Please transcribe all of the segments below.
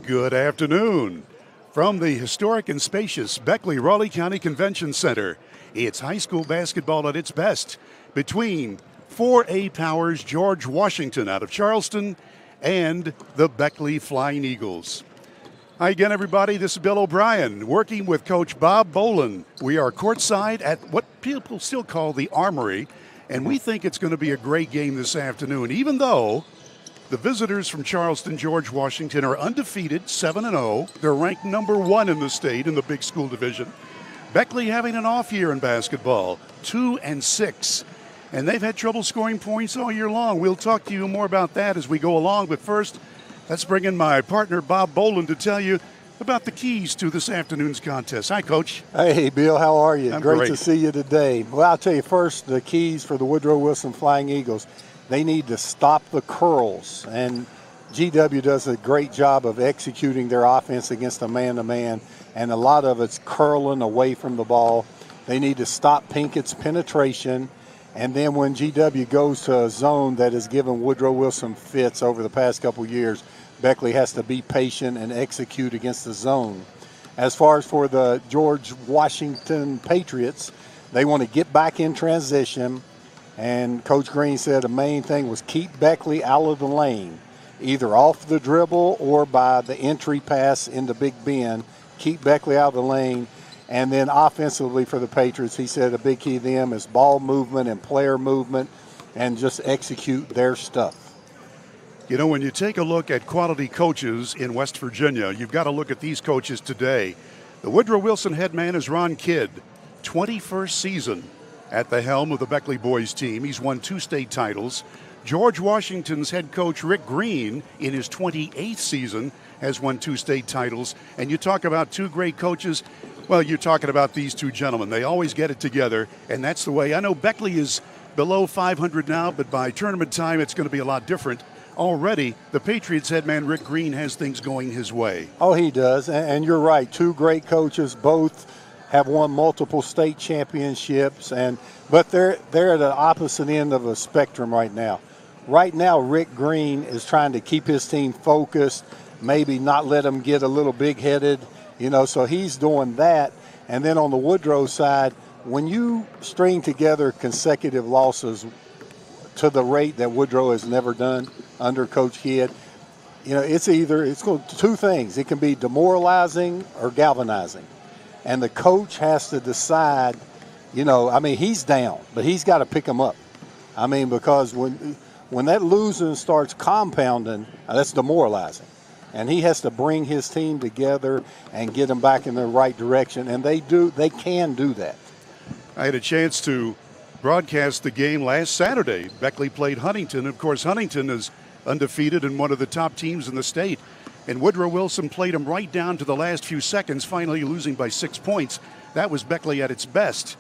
Good afternoon. From the historic and spacious Beckley-Raleigh County Convention Center, it's high school basketball at its best between 4A Power's George Washington out of Charleston and the Beckley Flying Eagles. Hi again, everybody. This is Bill O'Brien working with Coach Bob Boland. We are courtside at what people still call the Armory, and we think it's going to be a great game this afternoon, even though the visitors from Charleston, George Washington, are undefeated, 7-0. They're ranked number 1 in the state in the big school division. Beckley having an off year in basketball, 2-6. And they've had trouble scoring points all year long. We'll talk to you more about that as we go along. But first, let's bring in my partner, Bob Boland, to tell you about the keys to this afternoon's contest. Hi, Coach. Hey, Bill. How are you? I'm Great to see you today. Well, I'll tell you first, the keys for the Woodrow Wilson Flying Eagles. They need to stop the curls, and GW does a great job of executing their offense against a man-to-man, and a lot of it's curling away from the ball. They need to stop Pinkett's penetration, and then when GW goes to a zone that has given Woodrow Wilson fits over the past couple years, Beckley has to be patient and execute against the zone. As far as for the George Washington Patriots, they want to get back in transition. And Coach Green said the main thing was keep Beckley out of the lane, either off the dribble or by the entry pass into Big Ben. Keep Beckley out of the lane. And then offensively for the Patriots, he said a big key to them is ball movement and player movement and just execute their stuff. You know, when you take a look at quality coaches in West Virginia, you've got to look at these coaches today. The Woodrow Wilson head man is Ron Kidd, 21st season at the helm of the Beckley boys team. He's won 2 state titles. George Washington's head coach, Rick Green, in his 28th season, has won 2 state titles. And you talk about 2 great coaches, well, you're talking about these 2 gentlemen. They always get it together, and that's the way. I know Beckley is below 500 now, but by tournament time, it's going to be a lot different. Already, the Patriots head man, Rick Green, has things going his way. Oh, he does, and you're right. 2 great coaches, both have won multiple state championships, but they're at the opposite end of a spectrum right now. Right now, Rick Green is trying to keep his team focused, maybe not let them get a little big-headed, so he's doing that. And then on the Woodrow side, when you string together consecutive losses to the rate that Woodrow has never done under Coach Kidd, it's going to two things. It can be demoralizing or galvanizing. And the coach has to decide, he's down, but he's got to pick him up. Because when that losing starts compounding, that's demoralizing. And he has to bring his team together and get them back in the right direction. And they can do that. I had a chance to broadcast the game last Saturday. Beckley played Huntington. Of course, Huntington is undefeated and one of the top teams in the state. And Woodrow Wilson played them right down to the last few seconds, finally losing by 6 points. That was Beckley at its best.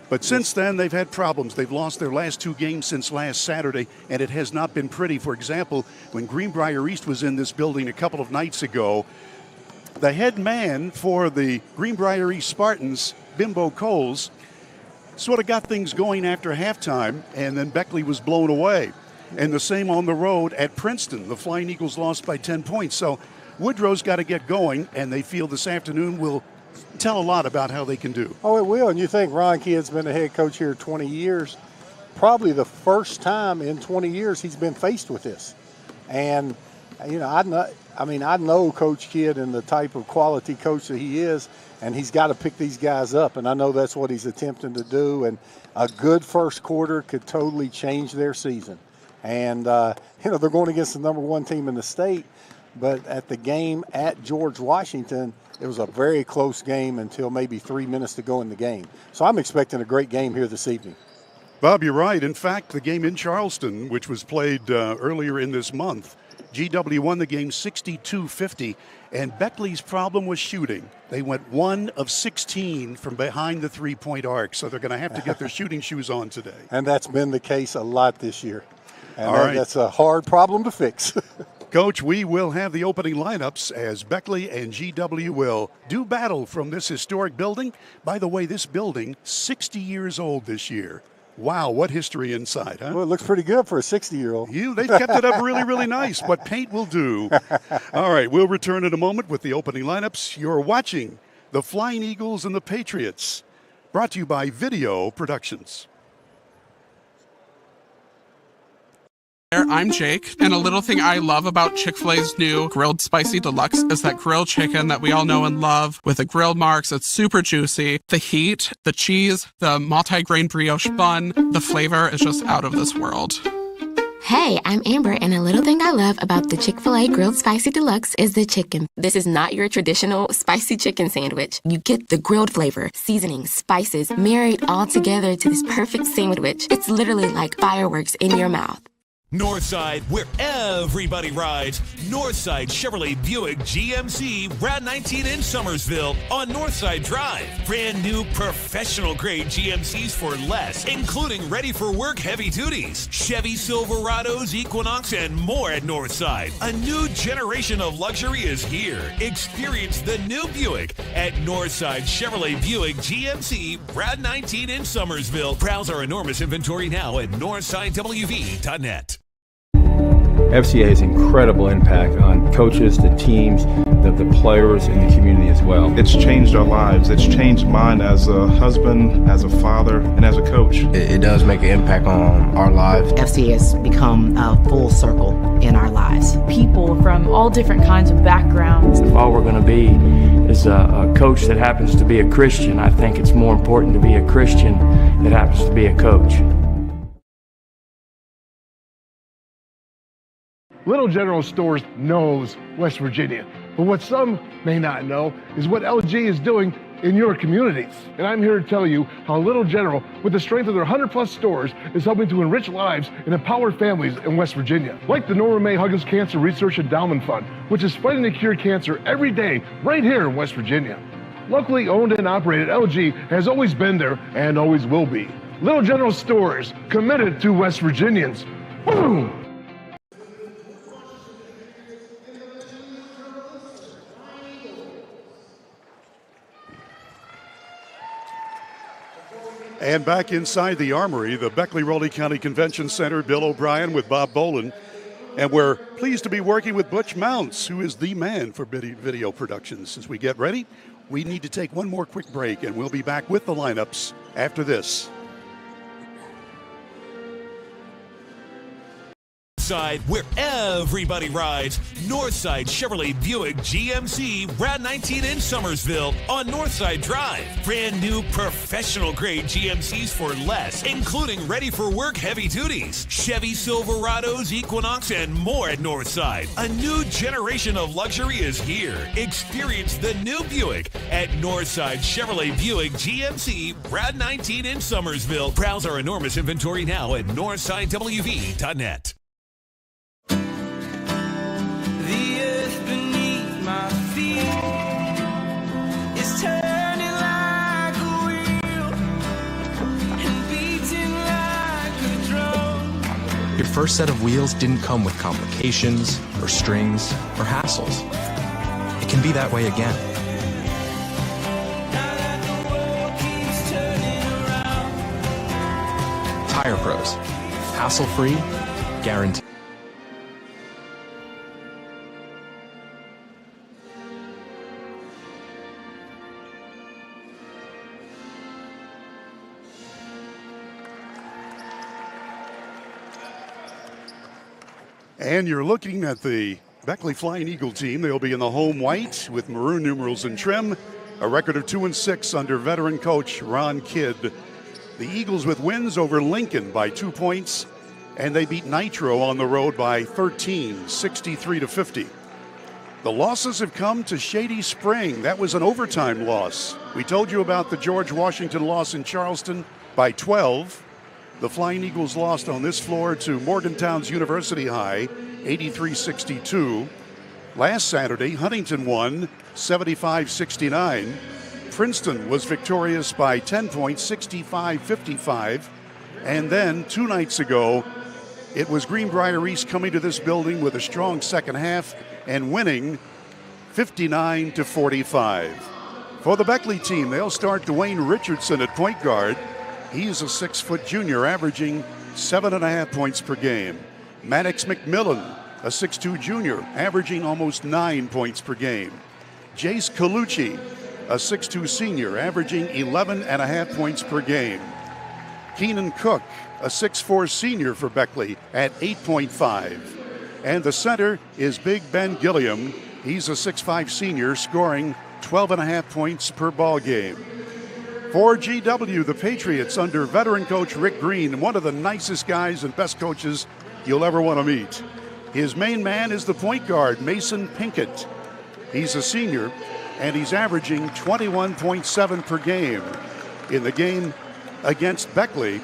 But since then, they've had problems. They've lost their last 2 games since last Saturday, and it has not been pretty. For example, when Greenbrier East was in this building a couple of nights ago, the head man for the Greenbrier East Spartans, Bimbo Coles, sort of got things going after halftime, and then Beckley was blown away. And the same on the road at Princeton. The Flying Eagles lost by 10 points. So Woodrow's got to get going, and they feel this afternoon will tell a lot about how they can do. Oh, it will. And you think Ron Kidd's been the head coach here 20 years. Probably the first time in 20 years he's been faced with this. And, I know Coach Kidd and the type of quality coach that he is, and he's got to pick these guys up. And I know that's what he's attempting to do. And a good first quarter could totally change their season. And, they're going against the number 1 team in the state. But at the game at George Washington, it was a very close game until maybe 3 minutes to go in the game. So I'm expecting a great game here this evening. Bob, you're right. In fact, the game in Charleston, which was played earlier in this month, GW won the game 62-50, and Beckley's problem was shooting. They went 1 of 16 from behind the three-point arc, so they're going to have to get their shooting shoes on today. And that's been the case a lot this year. And all right. That's a hard problem to fix. Coach, we will have the opening lineups as Beckley and GW will do battle from this historic building. By the way, this building, 60 years old this year. Wow, what history inside, huh? Well, it looks pretty good for a 60-year-old. They've kept it up really, really nice. What paint will do. All right, we'll return in a moment with the opening lineups. You're watching the Flying Eagles and the Patriots, brought to you by Video Productions. I'm Jake, and a little thing I love about Chick-fil-A's new Grilled Spicy Deluxe is that grilled chicken that we all know and love with the grilled marks. It's super juicy. The heat, the cheese, the multi-grain brioche bun, the flavor is just out of this world. Hey, I'm Amber, and a little thing I love about the Chick-fil-A Grilled Spicy Deluxe is the chicken. This is not your traditional spicy chicken sandwich. You get the grilled flavor, seasoning, spices, married all together to this perfect sandwich. It's literally like fireworks in your mouth. Northside, where everybody rides. Northside Chevrolet Buick GMC Route 19 in Summersville on Northside Drive. Brand new professional grade GMCs for less, including ready for work heavy duties, Chevy Silverados, Equinox, and more at Northside. A new generation of luxury is here. Experience the new Buick at Northside Chevrolet Buick GMC Route 19 in Summersville. Browse our enormous inventory now at northsidewv.net. FCA has incredible impact on coaches, the teams, the players, and the community as well. It's changed our lives. It's changed mine as a husband, as a father, and as a coach. It does make an impact on our lives. FCA has become a full circle in our lives. People from all different kinds of backgrounds. If all we're going to be is a coach that happens to be a Christian, I think it's more important to be a Christian that happens to be a coach. Little General Stores knows West Virginia, but what some may not know is what LG is doing in your communities. And I'm here to tell you how Little General, with the strength of their 100+ stores, is helping to enrich lives and empower families in West Virginia. Like the Norma May Huggins Cancer Research Endowment Fund, which is fighting to cure cancer every day right here in West Virginia. Locally owned and operated, LG has always been there and always will be. Little General Stores, committed to West Virginians. Boom! And back inside the Armory, the Beckley-Raleigh County Convention Center, Bill O'Brien with Bob Boland. And we're pleased to be working with Butch Mounts, who is the man for video productions. As we get ready, we need to take one more quick break, and we'll be back with the lineups after this. Side, where everybody rides. Northside Chevrolet Buick GMC Route 19 in Summersville on Northside Drive. Brand new professional grade GMCs for less, including ready for work heavy duties, Chevy Silverados, Equinox, and more at Northside. A new generation of luxury is here. Experience the new Buick at Northside Chevrolet Buick GMC Route 19 in Summersville. Browse our enormous inventory now at northsidewv.net. The earth beneath my feet is turning like a wheel and beating like a drum. Your first set of wheels didn't come with complications or strings or hassles. It can be that way again. Now that the world keeps turning around. Tire Pros. Hassle-free, guaranteed. And you're looking at the Beckley Flying Eagle team. They'll be in the home white with maroon numerals and trim. A record of 2-6 under veteran coach Ron Kidd. The Eagles with wins over Lincoln by 2 points, and they beat Nitro on the road by 13, 63-50. The losses have come to Shady Spring. That was an overtime loss. We told you about the George Washington loss in Charleston by 12. The Flying Eagles lost on this floor to Morgantown's University High, 83-62. Last Saturday, Huntington won 75-69. Princeton was victorious by 10 points, 65-55. And then 2 nights ago, it was Greenbrier East coming to this building with a strong second half and winning 59-45. For the Beckley team, they'll start Dwayne Richardson at point guard. He's a 6-foot junior, averaging 7.5 points per game. Maddox McMillan, a 6'2 junior, averaging almost 9 points per game. Jace Colucci, a 6'2 senior, averaging 11.5 points per game. Keenan Cook, a 6'4 senior for Beckley, at 8.5. And the center is Big Ben Gilliam. He's a 6'5 senior, scoring 12.5 points per ball game. For GW, the Patriots under veteran coach Rick Green, one of the nicest guys and best coaches you'll ever want to meet. His main man is the point guard, Mason Pinkett. He's a senior, and he's averaging 21.7 per game. In the game against Beckley,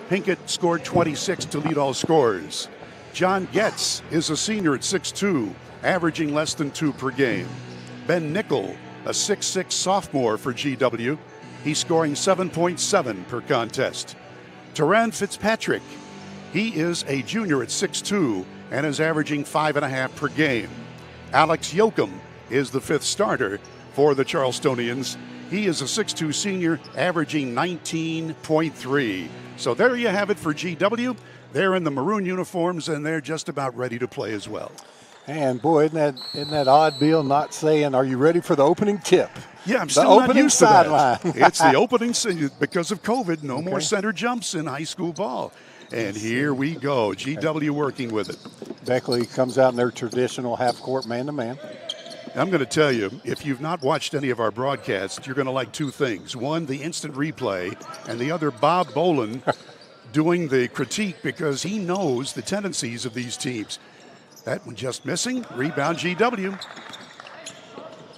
Pinkett scored 26 to lead all scorers. John Getz is a senior at 6'2", averaging less than 2 per game. Ben Nickel, a 6'6 sophomore for GW. He's scoring 7.7 per contest. Teran Fitzpatrick, he is a junior at 6'2" and is averaging 5.5 per game. Alex Yoakum is the 5th starter for the Charlestonians. He is a 6'2 senior, averaging 19.3. So there you have it for GW. They're in the maroon uniforms, and they're just about ready to play as well. And boy, isn't that odd, Bill, not saying, are you ready for the opening tip? Yeah, I'm still not used to that. Sideline. It's the opening, because of COVID, no more center jumps in high school ball. And here we go, GW working with it. Beckley comes out in their traditional half-court man-to-man. I'm going to tell you, if you've not watched any of our broadcasts, you're going to like 2 things. One, the instant replay, and the other, Bob Boland doing the critique, because he knows the tendencies of these teams. That one just missing. Rebound GW.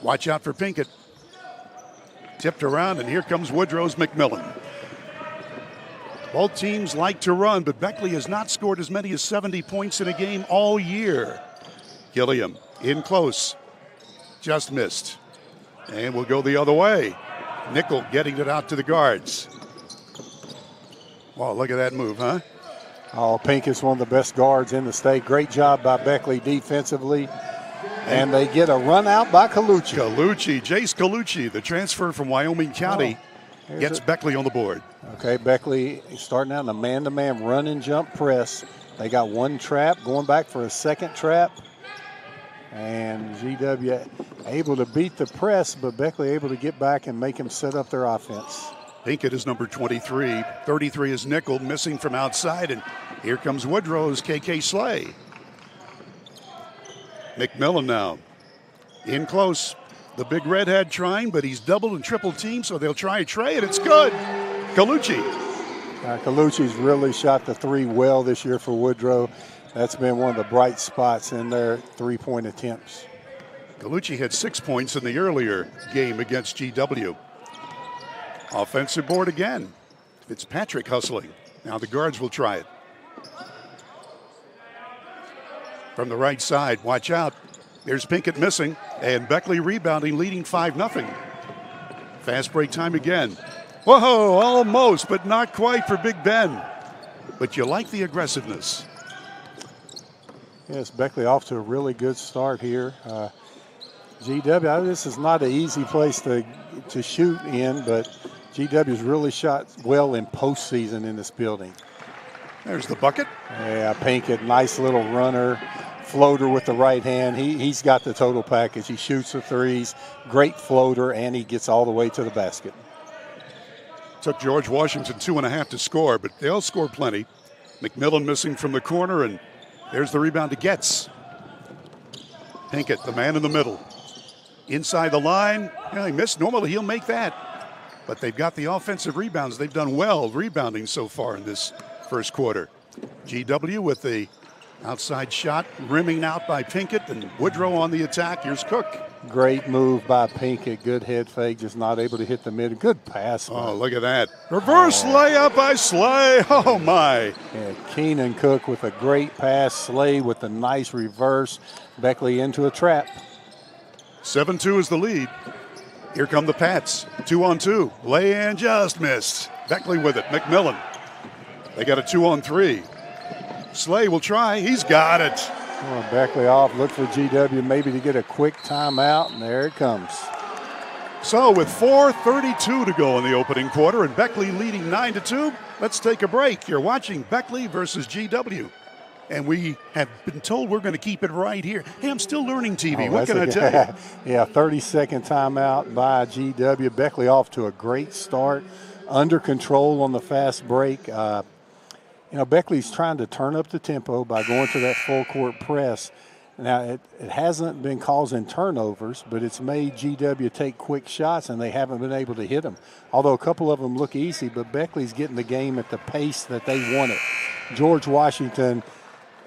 Watch out for Pinkett. Tipped around, and here comes Woodrow's McMillan. Both teams like to run, but Beckley has not scored as many as 70 points in a game all year. Gilliam in close. Just missed. And we'll go the other way. Nickel getting it out to the guards. Wow, look at that move, huh? Oh, Pinkett's one of the best guards in the state. Great job by Beckley defensively. And they get a run out by Colucci. Jace Colucci, the transfer from Wyoming County, gets Beckley on the board. Okay, Beckley starting out in a man-to-man run and jump press. They got one trap, going back for a second trap. And GW able to beat the press, but Beckley able to get back and make him set up their offense. Pinkett is number 23. 33 is Nickel, missing from outside. And here comes Woodrow's KK Slay. McMillan now in close. The big redhead trying, but he's doubled and triple teamed, so they'll try a tray, and it's good. Colucci. Colucci's really shot the three well this year for Woodrow. That's been one of the bright spots in their three-point attempts. Colucci had 6 points in the earlier game against GW. Offensive board again. Fitzpatrick hustling. Now the guards will try it. From the right side, watch out. There's Pinkett missing, and Beckley rebounding, leading 5-0. Fast break time again. Whoa, almost, but not quite for Big Ben. But you like the aggressiveness. Yes, Beckley off to a really good start here. GW, this is not an easy place to shoot in, but GW's really shot well in postseason in this building. There's the bucket. Yeah, Pinkett, nice little runner. Floater with the right hand. He's got the total package. He shoots the threes, great floater, and he gets all the way to the basket. Took George Washington 2.5 to score, but they'll score plenty. McMillan missing from the corner, and there's the rebound to Getz. Pinkett, the man in the middle. Inside the line. Yeah, he missed. Normally he'll make that. But they've got the offensive rebounds. They've done well rebounding so far in this first quarter. GW with the outside shot, rimming out by Pinkett, and Woodrow on the attack. Here's Cook. Great move by Pinkett. Good head fake, just not able to hit the mid. Good pass. Oh, look at that. Reverse layup by Slay. Oh, my. Yeah, Keenan Cook with a great pass. Slay with a nice reverse. Beckley into a trap. 7-2 is the lead. Here come the Pats. 2-on-2. Lay and just missed. Beckley with it. McMillan. They got a 2-on-3. Slay will try. He's got it. Well, Beckley off. Look for GW maybe to get a quick timeout, and there it comes. So with 4:32 to go in the opening quarter and Beckley leading 9-2, let's take a break. You're watching Beckley versus GW. And we have been told we're going to keep it right here. Hey, I'm still learning TV. What can I tell you? Yeah, 30-second timeout by GW. Beckley off to a great start. Under control on the fast break. Beckley's trying to turn up the tempo by going to that full court press. Now, it hasn't been causing turnovers, but it's made GW take quick shots, and they haven't been able to hit them. Although a couple of them look easy, but Beckley's getting the game at the pace that they want it. George Washington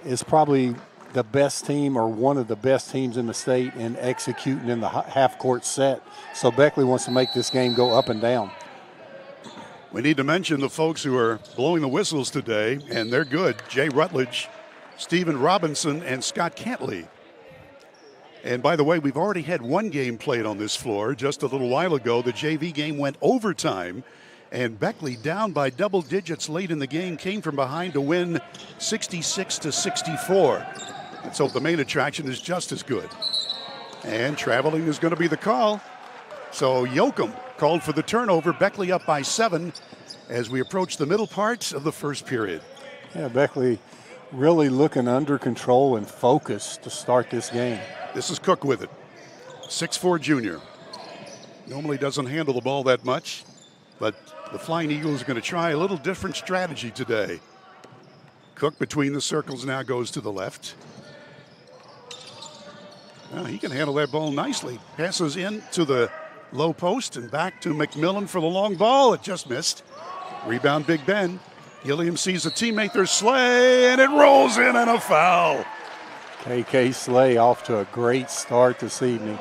is probably the best team or one of the best teams in the state in executing in the half-court set. So Beckley wants to make this game go up and down. We need to mention the folks who are blowing the whistles today, and they're good. Jay Rutledge, Stephen Robinson, and Scott Cantley. And by the way, we've already had one game played on this floor just a little while ago. The JV game went overtime, and Beckley, down by double digits late in the game, came from behind to win 66-64. And so the main attraction is just as good. And traveling is going to be the call. So Yoakum called for the turnover. Beckley up by 7 as we approach the middle part of the first period. Yeah, Beckley really looking under control and focused to start this game. This is Cook with it. 6'4" junior. Normally doesn't handle the ball that much, but the Flying Eagles are going to try a little different strategy today. Cook between the circles now goes to the left. Well, he can handle that ball nicely. Passes in to the low post and back to McMillan for the long ball. It just missed. Rebound Big Ben. Gilliam sees a teammate. There's Slay, and it rolls in and a foul. KK Slay off to a great start this evening.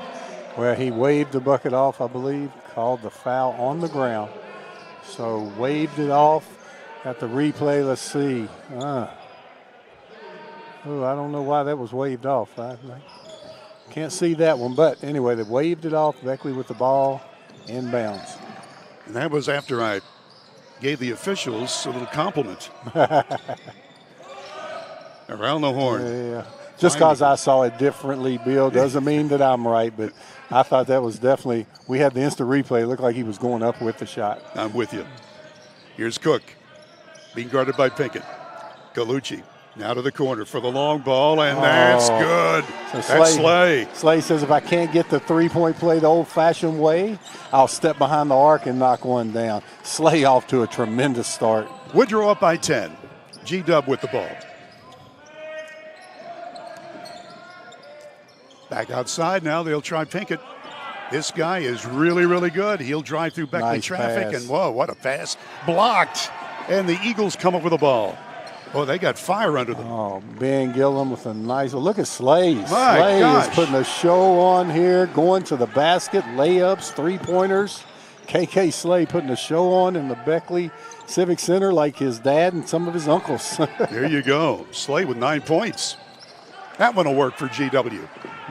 Well, he waved the bucket off, I believe, called the foul on the ground. So waved it off. Got the replay. Let's see. I don't know why that was waved off. I can't see that one, but anyway, they waved it off. Beckley with the ball, inbounds. And that was after I gave the officials a little compliment. Around the horn. Yeah. Just because I saw it differently, Bill, doesn't mean that I'm right, but I thought that was definitely, we had the instant replay. It looked like he was going up with the shot. I'm with you. Here's Cook being guarded by Pinkett. Colucci now to the corner for the long ball, and that's good. So that's Slay. Slay says, if I can't get the three-point play the old-fashioned way, I'll step behind the arc and knock one down. Slay off to a tremendous start. Woodrow up by 10. G-Dub with the ball. Back outside now, they'll try Pinkett. This guy is really, really good. He'll drive through Beckley Nice traffic, pass. and whoa, what a pass. Blocked, and the Eagles come up with the ball. Oh, they got fire under them. Oh, Ben Gillum with a nice look at Slay. My Slay gosh. is putting a show on here, going to the basket, layups, three-pointers. KK Slay putting a show on in the Beckley Civic Center like his dad and some of his uncles. There you go. Slay with 9 points. That one will work for GW.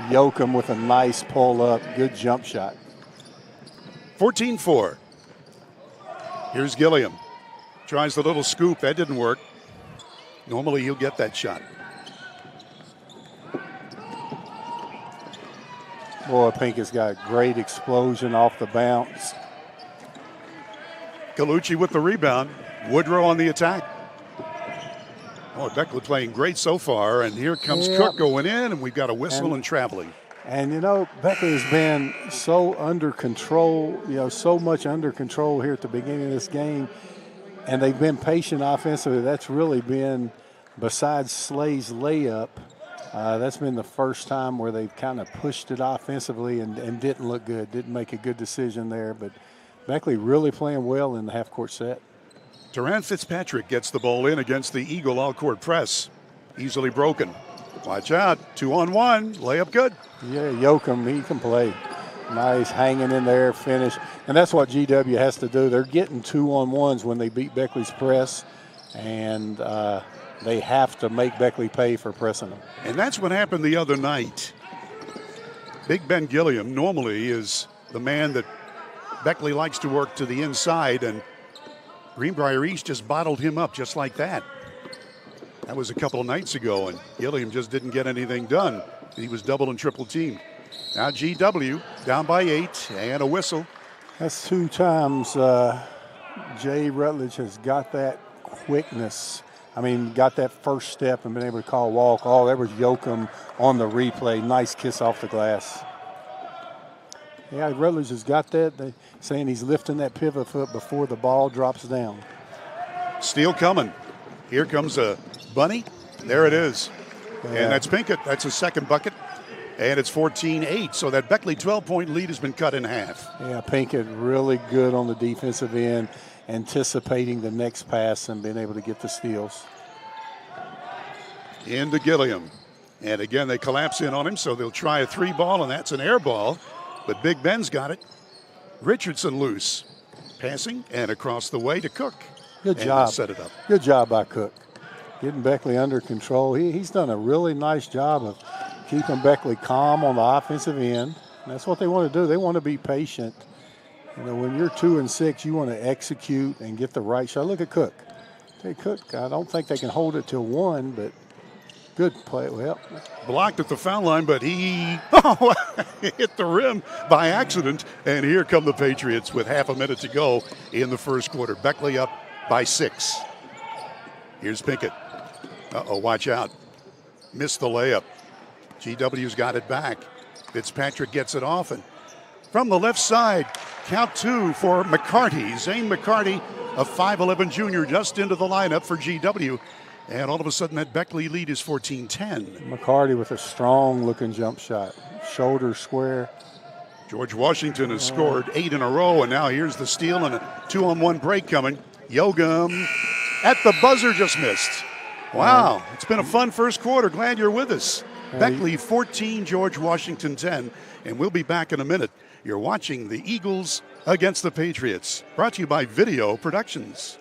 Yoakum with a nice pull-up, good jump shot. 14-4. Here's Gilliam. Tries the little scoop. That didn't work. Normally he'll get that shot. Boy, Pinkett's got a great explosion off the bounce. Galucci with the rebound. Woodrow on the attack. Oh, Beckley playing great so far, and here comes Cook going in, and we've got a whistle and traveling. And, you know, Beckley has been so under control, so much under control here at the beginning of this game, and they've been patient offensively. That's really been, besides Slay's layup, that's been the first time where they've kind of pushed it offensively and didn't look good, didn't make a good decision there. But Beckley really playing well in the half-court set. Duran Fitzpatrick gets the ball in against the Eagle all-court press. Easily broken. Watch out. 2-on-1. Layup good. Yeah, Yoakum, he can play. Nice hanging in there, finish. And that's what GW has to do. They're getting 2-on-1s when they beat Beckley's press, and they have to make Beckley pay for pressing them. And that's what happened the other night. Big Ben Gilliam normally is the man that Beckley likes to work to the inside, and Greenbrier East just bottled him up just like that. That was a couple of nights ago, and Gilliam just didn't get anything done. He was double and triple teamed. Now GW down by 8 and a whistle. That's 2 times Jay Rutledge has got that quickness. I mean, got that first step and been able to call a walk. Oh, that was Yoakum on the replay. Nice kiss off the glass. Yeah, Rutledge has got that. They're saying he's lifting that pivot foot before the ball drops down. Steal coming. Here comes a bunny. There it is. Yeah. And that's Pinkett. That's his second bucket. And it's 14-8. So that Beckley 12-point lead has been cut in half. Yeah, Pinkett really good on the defensive end, anticipating the next pass and being able to get the steals. Into Gilliam. And again, they collapse in on him, so they'll try a 3-ball, and that's an air ball. But Big Ben's got it. Richardson loose. Passing and across the way to Cook. Good and job. Set it up. Good job by Cook. Getting Beckley under control. He's done a really nice job of keeping Beckley calm on the offensive end. And that's what they want to do. They want to be patient. You know, when you're 2 and 6, you want to execute and get the right shot. Look at Cook. Hey, Cook, I don't think they can hold it till 1, but good play. Well, blocked at the foul line, but he hit the rim by accident. And here come the Patriots with half a minute to go in the first quarter. Beckley up by 6. Here's Pinkett. Uh-oh, watch out. Missed the layup. GW's got it back. Fitzpatrick gets it off, and from the left side, count 2 for McCarty. Zane McCarty, a 5'11 junior, just into the lineup for GW. And all of a sudden, that Beckley lead is 14-10. McCarty with a strong-looking jump shot. Shoulder square. George Washington has scored 8 in a row, and now here's the steal and a 2-on-1 break coming. Yoakum at the buzzer just missed. Wow, it's been a fun first quarter. Glad you're with us. Beckley 14, George Washington 10, and we'll be back in a minute. You're watching the Eagles against the Patriots, brought to you by Video Productions.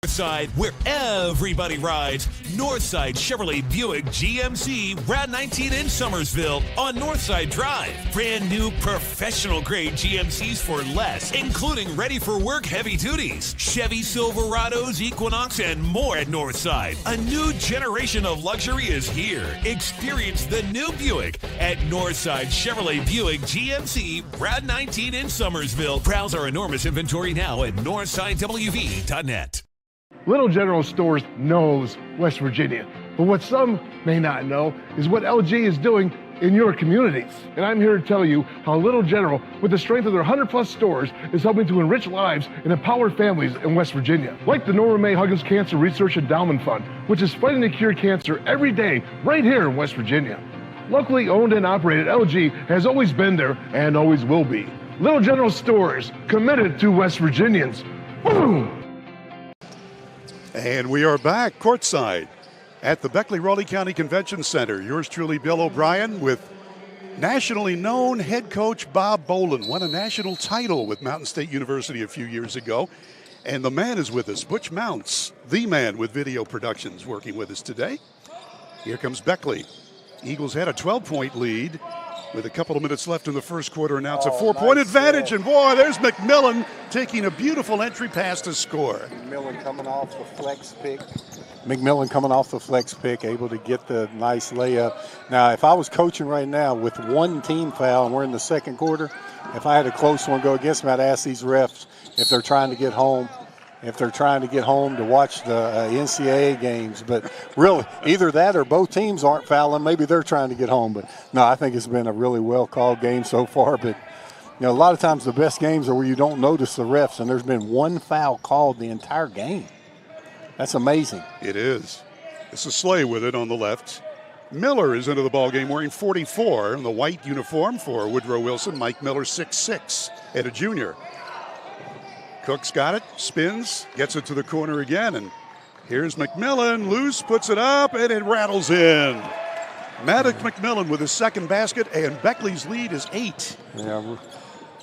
Northside, where everybody rides. Northside Chevrolet Buick GMC Route 19 in Summersville on Northside Drive. Brand new professional grade GMCs for less, including ready for work heavy duties, Chevy Silverados, Equinox, and more at Northside. A new generation of luxury is here. Experience the new Buick at Northside Chevrolet Buick GMC Route 19 in Summersville. Browse our enormous inventory now at northsidewv.net. Little General Stores knows West Virginia, but what some may not know is what LG is doing in your communities. And I'm here to tell you how Little General, with the strength of their 100-plus stores, is helping to enrich lives and empower families in West Virginia. Like the Norma May Huggins Cancer Research Endowment Fund, which is fighting to cure cancer every day right here in West Virginia. Locally owned and operated, LG has always been there and always will be. Little General stores, committed to West Virginians. Boom! And we are back courtside at the Beckley-Raleigh County Convention Center. Yours truly, Bill O'Brien, with nationally known head coach Bob Boland. Won a national title with Mountain State University a few years ago. And the man is with us, Butch Mounts, the man with Video Productions, working with us today. Here comes Beckley. Eagles had a 12-point lead with a couple of minutes left in the first quarter, and now it's a 4-point advantage. And boy, there's McMillan taking a beautiful entry pass to score. McMillan coming off the flex pick, able to get the nice layup. Now, if I was coaching right now with one team foul and we're in the second quarter, if I had a close one go against me, I'd ask these refs if they're trying to get home. If they're trying to get home to watch the NCAA games. But really, either that or both teams aren't fouling. Maybe they're trying to get home. But, no, I think it's been a really well-called game so far. But, a lot of times the best games are where you don't notice the refs, and there's been one foul called the entire game. That's amazing. It is. It's a Slay with it on the left. Miller is into the ballgame wearing 44 in the white uniform for Woodrow Wilson. Mike Miller, 6'6", and a junior. Cook's got it, spins, gets it to the corner again, and here's McMillan, loose, puts it up, and it rattles in. Maddox McMillan with his second basket, and Beckley's lead is 8. Yeah,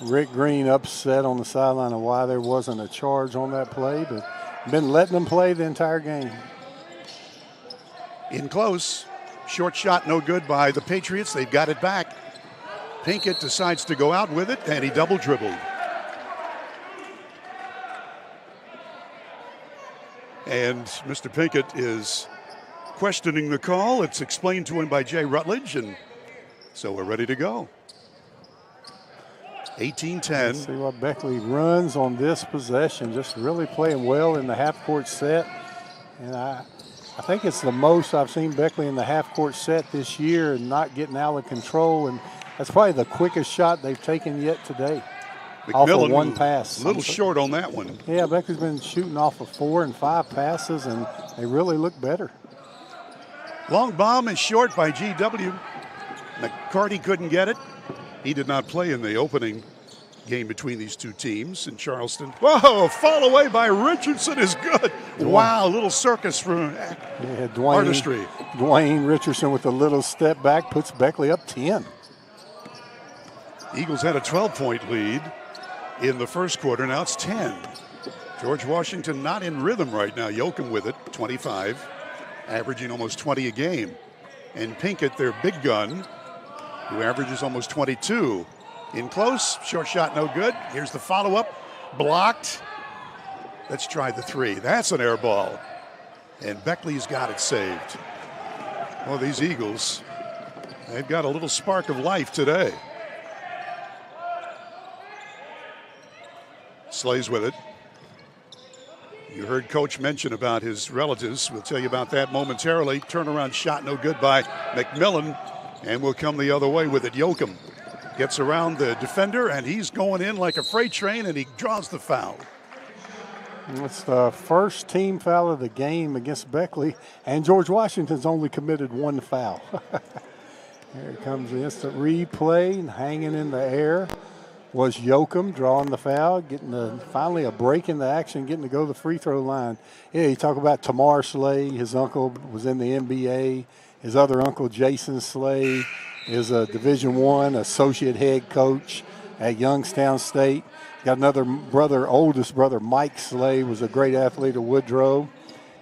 Rick Green upset on the sideline of why there wasn't a charge on that play, but been letting them play the entire game. In close, short shot no good by the Patriots. They've got it back. Pinkett decides to go out with it, and he double dribbled. And Mr. Pinkett is questioning the call. It's explained to him by Jay Rutledge, and so we're ready to go. 18-10. Let's see what Beckley runs on this possession. Just really playing well in the half-court set. And I think it's the most I've seen Beckley in the half-court set this year and not getting out of control. And that's probably the quickest shot they've taken yet today. Off of one pass. A little short on that one. Yeah, Beckley's been shooting off of 4 and 5 passes, and they really look better. Long bomb is short by GW. McCarty couldn't get it. He did not play in the opening game between these two teams in Charleston. Whoa, fall away by Richardson is good. Wow, a little circus from artistry. Dwayne Richardson with a little step back puts Beckley up 10. Eagles had a 12-point lead in the first quarter. Now it's 10. George Washington not in rhythm right now. Yoakum with it, 25, averaging almost 20 a game. And Pinkett, their big gun, who averages almost 22. In close, short shot no good. Here's the follow-up, blocked. Let's try the three. That's an air ball. And Beckley's got it saved. Well, these Eagles, they've got a little spark of life today. Slays with it. You heard Coach mention about his relatives. We'll tell you about that momentarily. Turnaround shot no good by McMillan, and we'll come the other way with it. Yoakum gets around the defender, and he's going in like a freight train, and he draws the foul. It's the first team foul of the game against Beckley, and George Washington's only committed one foul. Here comes the instant replay, and hanging in the air was Yoakum drawing the foul, getting finally a break in the action, getting to go to the free throw line. Yeah, you talk about Tamar Slay. His uncle was in the NBA. His other uncle, Jason Slay, is a Division I associate head coach at Youngstown State. Got another brother, oldest brother, Mike Slay, was a great athlete at Woodrow.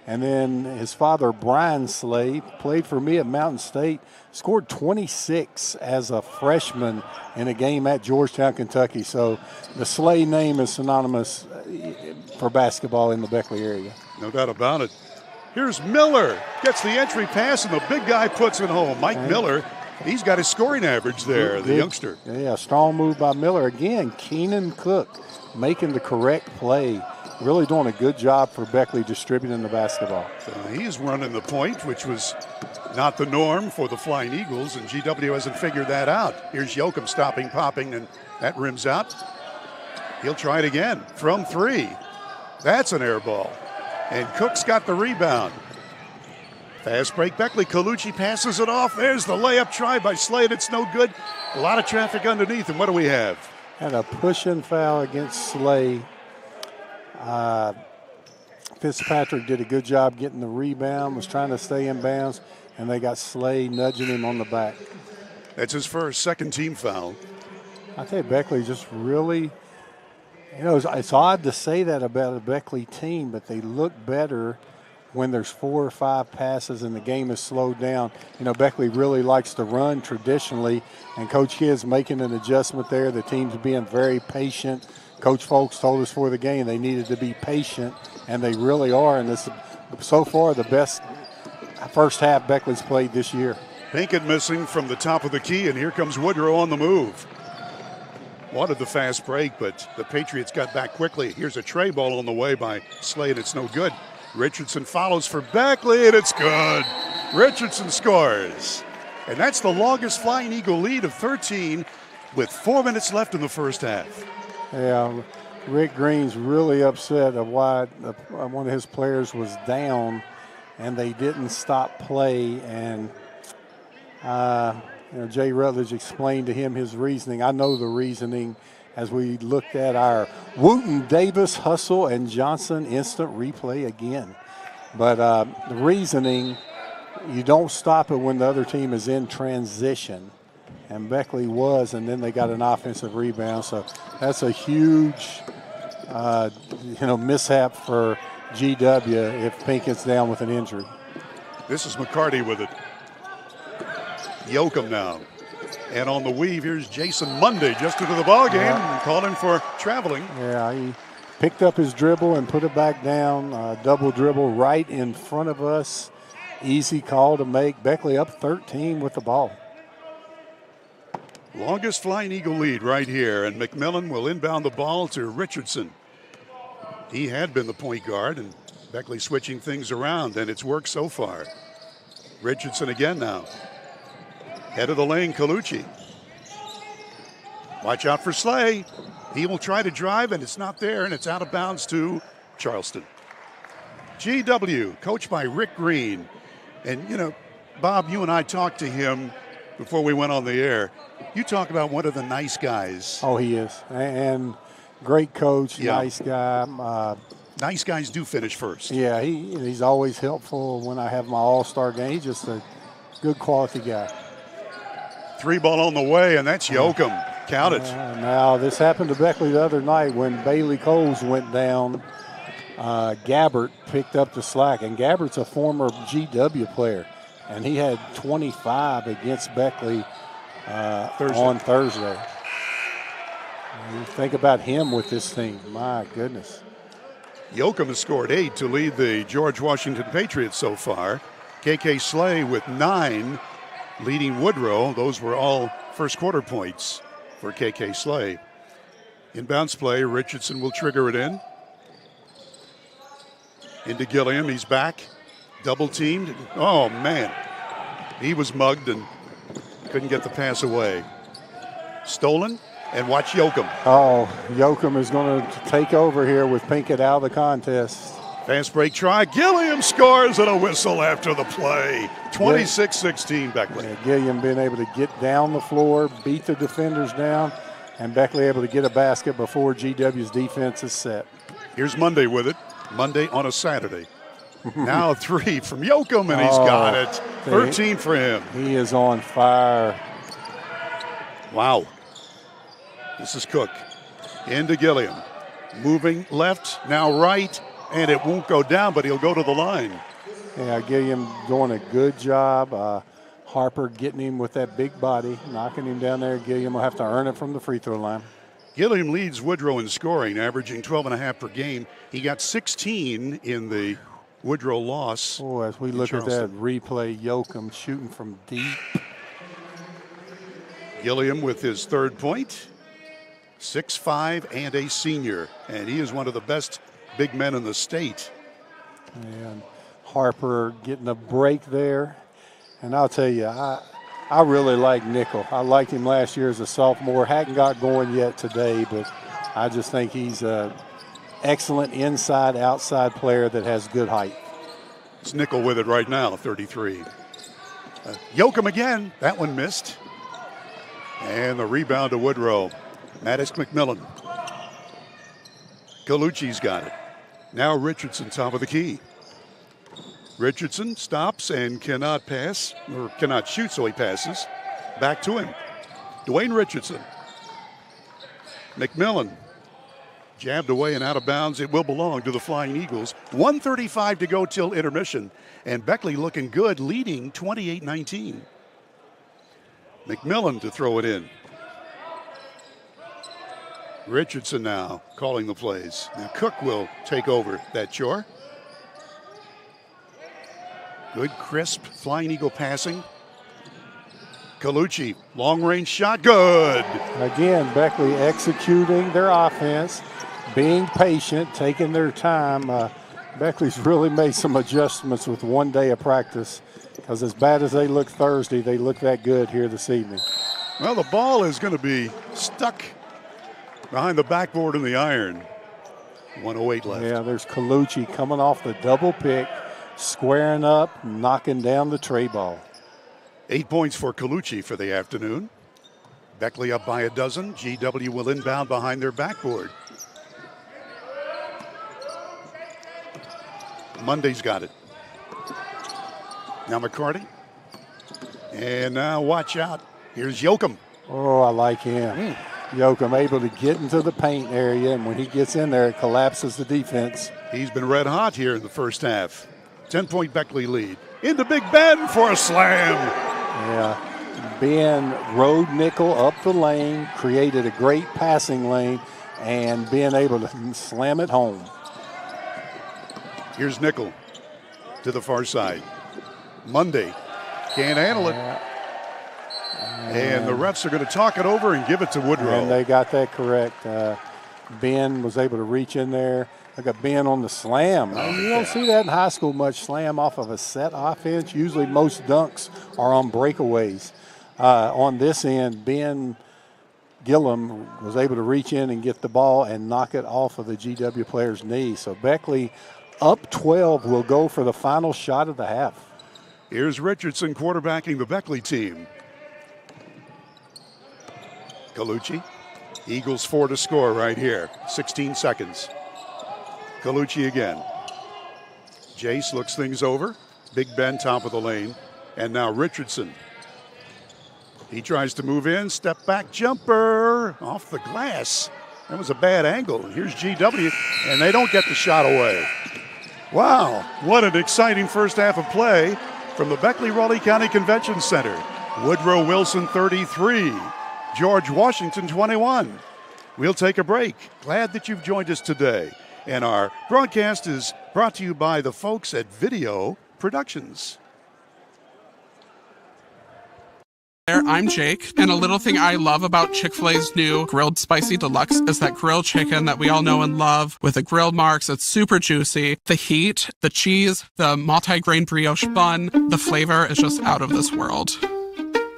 And then his father, Brian Slay, played for me at Mountain State, scored 26 as a freshman in a game at Georgetown, Kentucky. So the Slay name is synonymous for basketball in the Beckley area. No doubt about it. Here's Miller, gets the entry pass, and the big guy puts it home. Mike Miller, he's got his scoring average there, the youngster. Yeah, strong move by Miller. Again, Keenan Cook making the correct play. really doing a good job for Beckley distributing the basketball. So he's running the point, which was not the norm for the Flying Eagles, and GW hasn't figured that out. Here's Yoakum stopping, popping, and that rims out. He'll try it again from 3. That's an air ball. And Cook's got the rebound. Fast break, Beckley. Colucci passes it off. There's the layup try by Slade. It's no good. A lot of traffic underneath. And what do we have? And a push-in foul against Slade. Fitzpatrick did a good job getting the rebound, was trying to stay in bounds, and they got Slade nudging him on the back. That's his first, second team foul. I tell you, Beckley just really, it's odd to say that about a Beckley team, but they look better when there's 4 or 5 passes and the game is slowed down. Beckley really likes to run traditionally, and Coach Kidd's making an adjustment there. The team's being very patient. Coach Folks told us before the game they needed to be patient, and they really are. And this, so far, the best first half Beckley's played this year. Pinkett missing from the top of the key, and here comes Woodrow on the move. Wanted the fast break, but the Patriots got back quickly. Here's a tray ball on the way by Slade. It's no good. Richardson follows for Beckley, and it's good. Richardson scores. And that's the longest Flying Eagle lead of 13 with 4 minutes left in the first half. Yeah, Rick Green's really upset of why one of his players was down, and they didn't stop play. And Jay Rutledge explained to him his reasoning. I know the reasoning as we looked at our Wooten, Davis, Hustle, and Johnson instant replay again. But the reasoning, you don't stop it when the other team is in transition. And Beckley was, and then they got an offensive rebound. So that's a huge, mishap for GW if Pinkett's down with an injury. This is McCarty with it. Yoakum now. And on the weave, here's Jason Monday just into the ballgame, calling for traveling. Yeah, he picked up his dribble and put it back down. Double dribble right in front of us. Easy call to make. Beckley up 13 with the ball. Longest Flying Eagle lead right here, and McMillan will inbound the ball to Richardson. He had been the point guard, and Beckley switching things around, and it's worked so far. Richardson again now. Head of the lane, Colucci. Watch out for Slay. He will try to drive, and it's not there, and it's out of bounds to Charleston. GW, coached by Rick Green. And, Bob, you and I talked to him before we went on the air. You talk about one of the nice guys. Oh, he is. And great coach, nice guy. Nice guys do finish first. Yeah, he's always helpful when I have my all-star game. He's just a good quality guy. 3 ball on the way, and that's Yoakum. Count it. Now, this happened to Beckley the other night when Bailey Coles went down. Gabbert picked up the slack, and Gabbert's a former GW player, and he had 25 against Beckley on Thursday. You think about him with this team. My goodness. Yoakum has scored 8 to lead the George Washington Patriots so far. KK Slay with 9 leading Woodrow. Those were all first quarter points for KK Slay. Inbounds play, Richardson will trigger it in. Into Gilliam, he's back. Double teamed. Oh man, he was mugged and couldn't get the pass away. Stolen, and watch Yoakum. Oh, Yoakum is going to take over here with Pinkett out of the contest. Fast break try. Gilliam scores and a whistle after the play. 26-16 Beckley. Yeah, Gilliam being able to get down the floor, beat the defenders down, and Beckley able to get a basket before GW's defense is set. Here's Monday with it. Monday on a Saturday. Now 3 from Yoakum, and he's got it. 13 for him. He is on fire. Wow. This is Cook. Into Gilliam. Moving left, now right. And it won't go down, but he'll go to the line. Yeah, Gilliam doing a good job. Harper getting him with that big body, knocking him down there. Gilliam will have to earn it from the free throw line. Gilliam leads Woodrow in scoring, averaging 12.5 per game. He got 16 in the Woodrow loss. Oh, as we look at that replay, Yoakum shooting from deep. Gilliam with his 3rd point. 6'5" and a senior. And he is one of the best big men in the state. And Harper getting a break there. And I'll tell you, I really like Nickel. I liked him last year as a sophomore. Hadn't got going yet today, but I just think he's an excellent inside-outside player that has good height. It's Nickel with it right now, 33. Yoakum again. That one missed. And the rebound to Woodrow. Mattis McMillan. Colucci's got it. Now Richardson, top of the key. Richardson stops and cannot pass, or cannot shoot, so he passes. Back to him. Dwayne Richardson. McMillan. Jabbed away and out of bounds. It will belong to the Flying Eagles. 1:35 to go till intermission. And Beckley looking good, leading 28-19. McMillan to throw it in. Richardson now calling the plays. Now Cook will take over that chore. Good, crisp, Flying Eagle passing. Colucci, long-range shot, good. Again, Beckley executing their offense, being patient, taking their time. Beckley's really made some adjustments with one day of practice, because as bad as they look Thursday, they look that good here this evening. Well, the ball is going to be stuck behind the backboard in the iron. 1:08 left. Yeah, there's Colucci coming off the double pick, squaring up, knocking down the tray ball. 8 points for Colucci for the afternoon. Beckley up by a dozen. GW will inbound behind their backboard. Monday's got it. Now McCarty. And now watch out. Here's Yoakum. Oh, I like him. Yoakum able to get into the paint area, and when he gets in there, it collapses the defense. He's been red hot here in the first half. 10-point Beckley lead. Into Big Ben for a slam. Yeah, Ben rode Nickel up the lane, created a great passing lane, and being able to slam it home. Here's Nickel to the far side. Monday can't handle it. And the refs are going to talk it over and give it to Woodrow. And they got that correct. Ben was able to reach in there. Look at Ben on the slam. You don't see that in high school much, slam off of a set offense. Usually most dunks are on breakaways. On this end, Ben Gillum was able to reach in and get the ball and knock it off of the GW player's knee. So Beckley up 12 will go for the final shot of the half. Here's Richardson quarterbacking the Beckley team. Colucci. Eagles 4 to score right here. 16 seconds. Colucci again. Jace looks things over. Big Ben top of the lane. And now Richardson. He tries to move in. Step back jumper. Off the glass. That was a bad angle. Here's GW. And they don't get the shot away. Wow. What an exciting first half of play from the Beckley-Raleigh County Convention Center. Woodrow Wilson 33. George Washington 21. We'll take a break. Glad that you've joined us today. And our broadcast is brought to you by the folks at Video Productions. I'm Jake, and a little thing I love about Chick-fil-A's new Grilled Spicy Deluxe is that grilled chicken that we all know and love with the grilled marks. It's super juicy. The heat, the cheese, the multi-grain brioche bun, the flavor is just out of this world.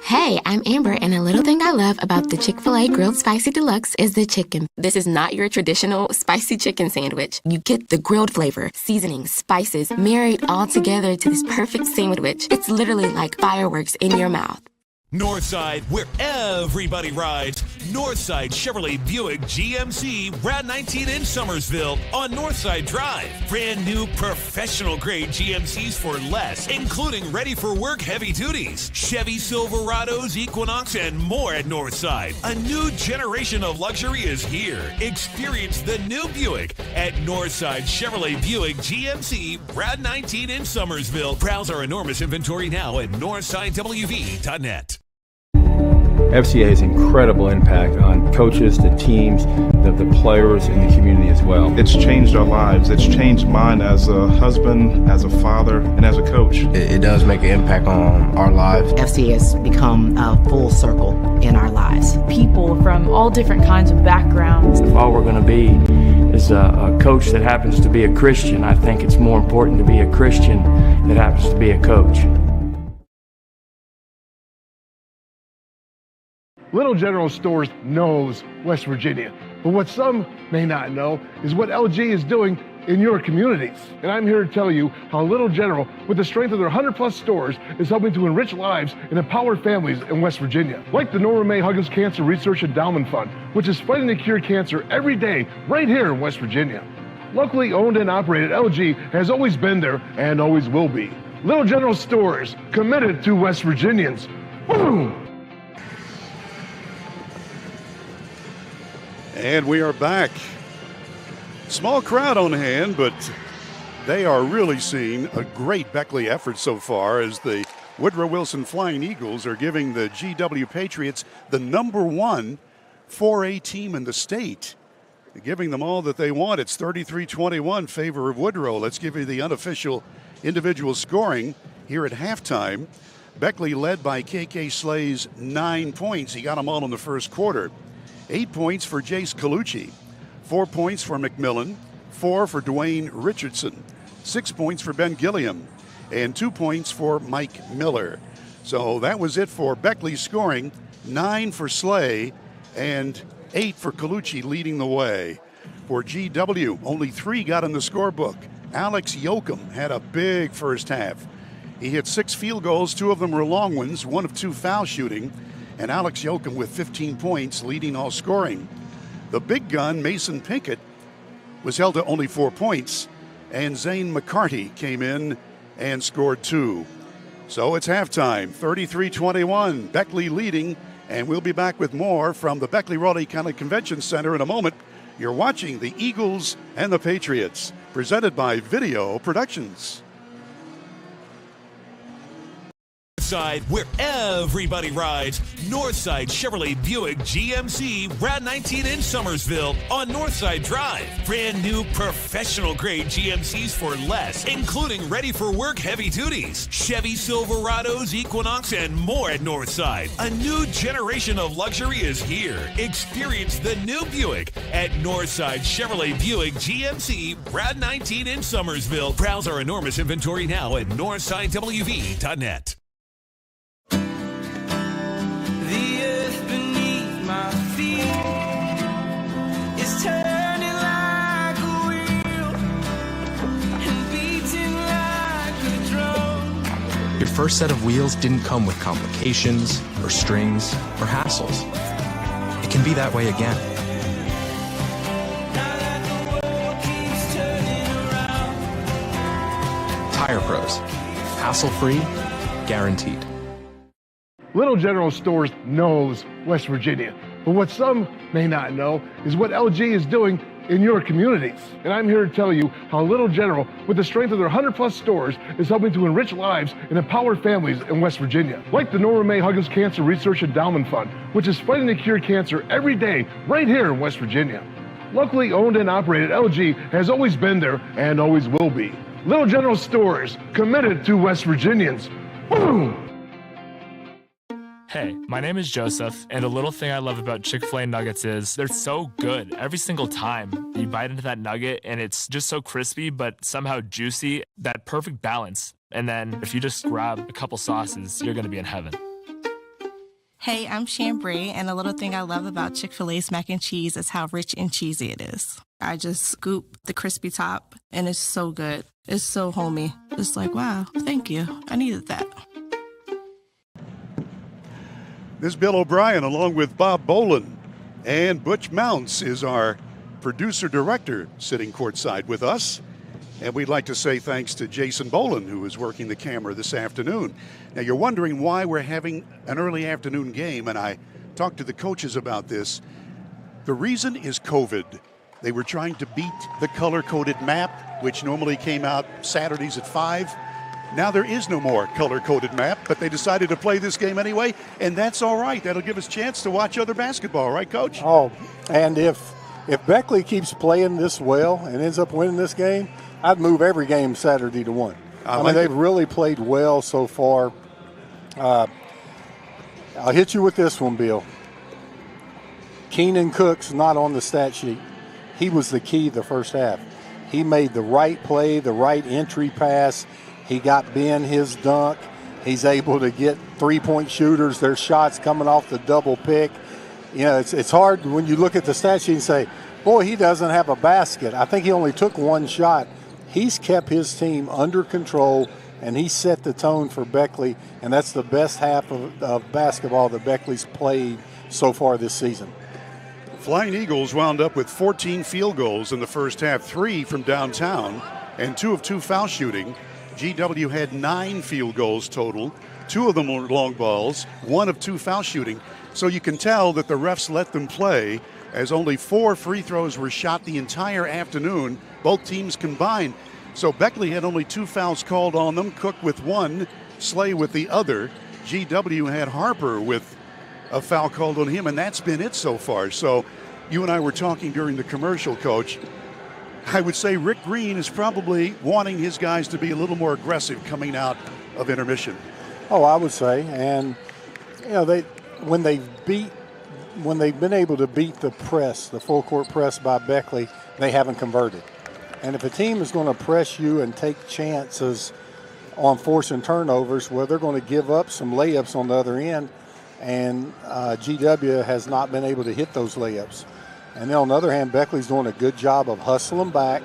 Hey, I'm Amber, and a little thing I love about the Chick-fil-A Grilled Spicy Deluxe is the chicken. This is not your traditional spicy chicken sandwich. You get the grilled flavor, seasoning, spices, married all together to this perfect sandwich. It's literally like fireworks in your mouth. Northside, where everybody rides. Northside Chevrolet Buick GMC, Route 19 in Summersville on Northside Drive. Brand new professional grade GMCs for less, including ready for work heavy duties, Chevy Silverados, Equinox, and more at Northside. A new generation of luxury is here. Experience the new Buick at Northside Chevrolet Buick GMC, Route 19 in Summersville. Browse our enormous inventory now at northsidewv.net. FCA has incredible impact on coaches, the teams, the players, and the community as well. It's changed our lives. It's changed mine as a husband, as a father, and as a coach. It does make an impact on our lives. FCA has become a full circle in our lives. People from all different kinds of backgrounds. If all we're going to be is a coach that happens to be a Christian, I think it's more important to be a Christian that happens to be a coach. Little General Stores knows West Virginia, but what some may not know is what LG is doing in your communities. And I'm here to tell you how Little General, with the strength of their 100+ stores, is helping to enrich lives and empower families in West Virginia. Like the Norma May Huggins Cancer Research Endowment Fund, which is fighting to cure cancer every day right here in West Virginia. Locally owned and operated, LG has always been there and always will be. Little General Stores, committed to West Virginians. Boom! And we are back. Small crowd on hand, but they are really seeing a great Beckley effort so far as the Woodrow Wilson Flying Eagles are giving the GW Patriots the #1 4A team in the state. They're giving them all that they want. It's 33-21 favor of Woodrow. Let's give you the unofficial individual scoring here at halftime. Beckley led by KK Slay's 9 points. He got them all in the first quarter. 8 points for Jace Colucci, 4 points for McMillan, 4 for Dwayne Richardson, 6 points for Ben Gilliam, and 2 points for Mike Miller. So that was it for Beckley's scoring. 9 for Slay and 8 for Colucci leading the way. For GW, only 3 got in the scorebook. Alex Yoakum had a big first half. He hit 6 field goals, 2 of them were long ones, 1 of 2 foul shooting. And Alex Yoakum with 15 points, leading all scoring. The big gun, Mason Pinkett, was held to only 4 points, and Zane McCarty came in and scored 2. So it's halftime, 33-21, Beckley leading, and we'll be back with more from the Beckley-Raleigh County Convention Center in a moment. You're watching the Eagles and the Patriots, presented by Video Productions. Side, where everybody rides. Northside Chevrolet Buick GMC Route 19 in Summersville on Northside Drive. Brand new professional grade GMCs for less, including ready for work heavy duties, Chevy Silverados, Equinox, and more at Northside. A new generation of luxury is here. Experience the new Buick at Northside Chevrolet Buick GMC Route 19 in Summersville. Browse our enormous inventory now at northsidewv.net. The earth beneath my feet is turning like a wheel and beating like a drum. Your first set of wheels didn't come with complications or strings or hassles. It can be that way again. Now that the world keeps turning around. Tire Pros. Hassle-free, guaranteed. Little General Stores knows West Virginia, but what some may not know is what LG is doing in your communities. And I'm here to tell you how Little General, with the strength of their 100+ stores, is helping to enrich lives and empower families in West Virginia. Like the Norma May Huggins Cancer Research Endowment Fund, which is fighting to cure cancer every day right here in West Virginia. Locally owned and operated, LG has always been there and always will be. Little General Stores, committed to West Virginians. Boom! Hey, my name is Joseph, and a little thing I love about Chick-fil-A nuggets is they're so good. Every single time you bite into that nugget, and it's just so crispy, but somehow juicy, that perfect balance. And then if you just grab a couple sauces, you're going to be in heaven. Hey, I'm Chambray, and a little thing I love about Chick-fil-A's mac and cheese is how rich and cheesy it is. I just scoop the crispy top, and it's so good. It's so homey. It's like, wow, thank you. I needed that. This is Bill O'Brien along with Bob Boland, and Butch Mounts is our producer-director sitting courtside with us. And we'd like to say thanks to Jason Boland, who is working the camera this afternoon. Now, you're wondering why we're having an early afternoon game, and I talked to the coaches about this. The reason is COVID. They were trying to beat the color-coded map, which normally came out Saturdays at 5. Now there is no more color-coded map, but they decided to play this game anyway, and that's all right. That'll give us a chance to watch other basketball, right, Coach? Oh, and if Beckley keeps playing this well and ends up winning this game, I'd move every game Saturday to 1. I mean, they've really played well so far. I'll hit you with this one, Bill. Keenan Cook's not on the stat sheet. He was the key the first half. He made the right play, the right entry pass. He got Ben his dunk. He's able to get three-point shooters, their shots coming off the double pick. You know, it's hard when you look at the stat sheet and say, boy, he doesn't have a basket. I think he only took one shot. He's kept his team under control, and he set the tone for Beckley, and that's the best half of basketball that Beckley's played so far this season. Flying Eagles wound up with 14 field goals in the first half, 3 from downtown, and 2 of 2 foul shooting. GW had 9 field goals total. 2 of them were long balls, 1 of 2 foul shooting. So you can tell that the refs let them play, as only 4 free throws were shot the entire afternoon, both teams combined. So Beckley had only 2 fouls called on them, Cook with 1, Slay with the other. GW had Harper with a foul called on him, and that's been it so far. So you and I were talking during the commercial, Coach. I would say Rick Green is probably wanting his guys to be a little more aggressive coming out of intermission. Oh, I would say, and you know, when they've been able to beat the press, the full court press by Beckley, they haven't converted. And if a team is going to press you and take chances on forcing turnovers, well, they're going to give up some layups on the other end, and GW has not been able to hit those layups. And then on the other hand, Beckley's doing a good job of hustling back.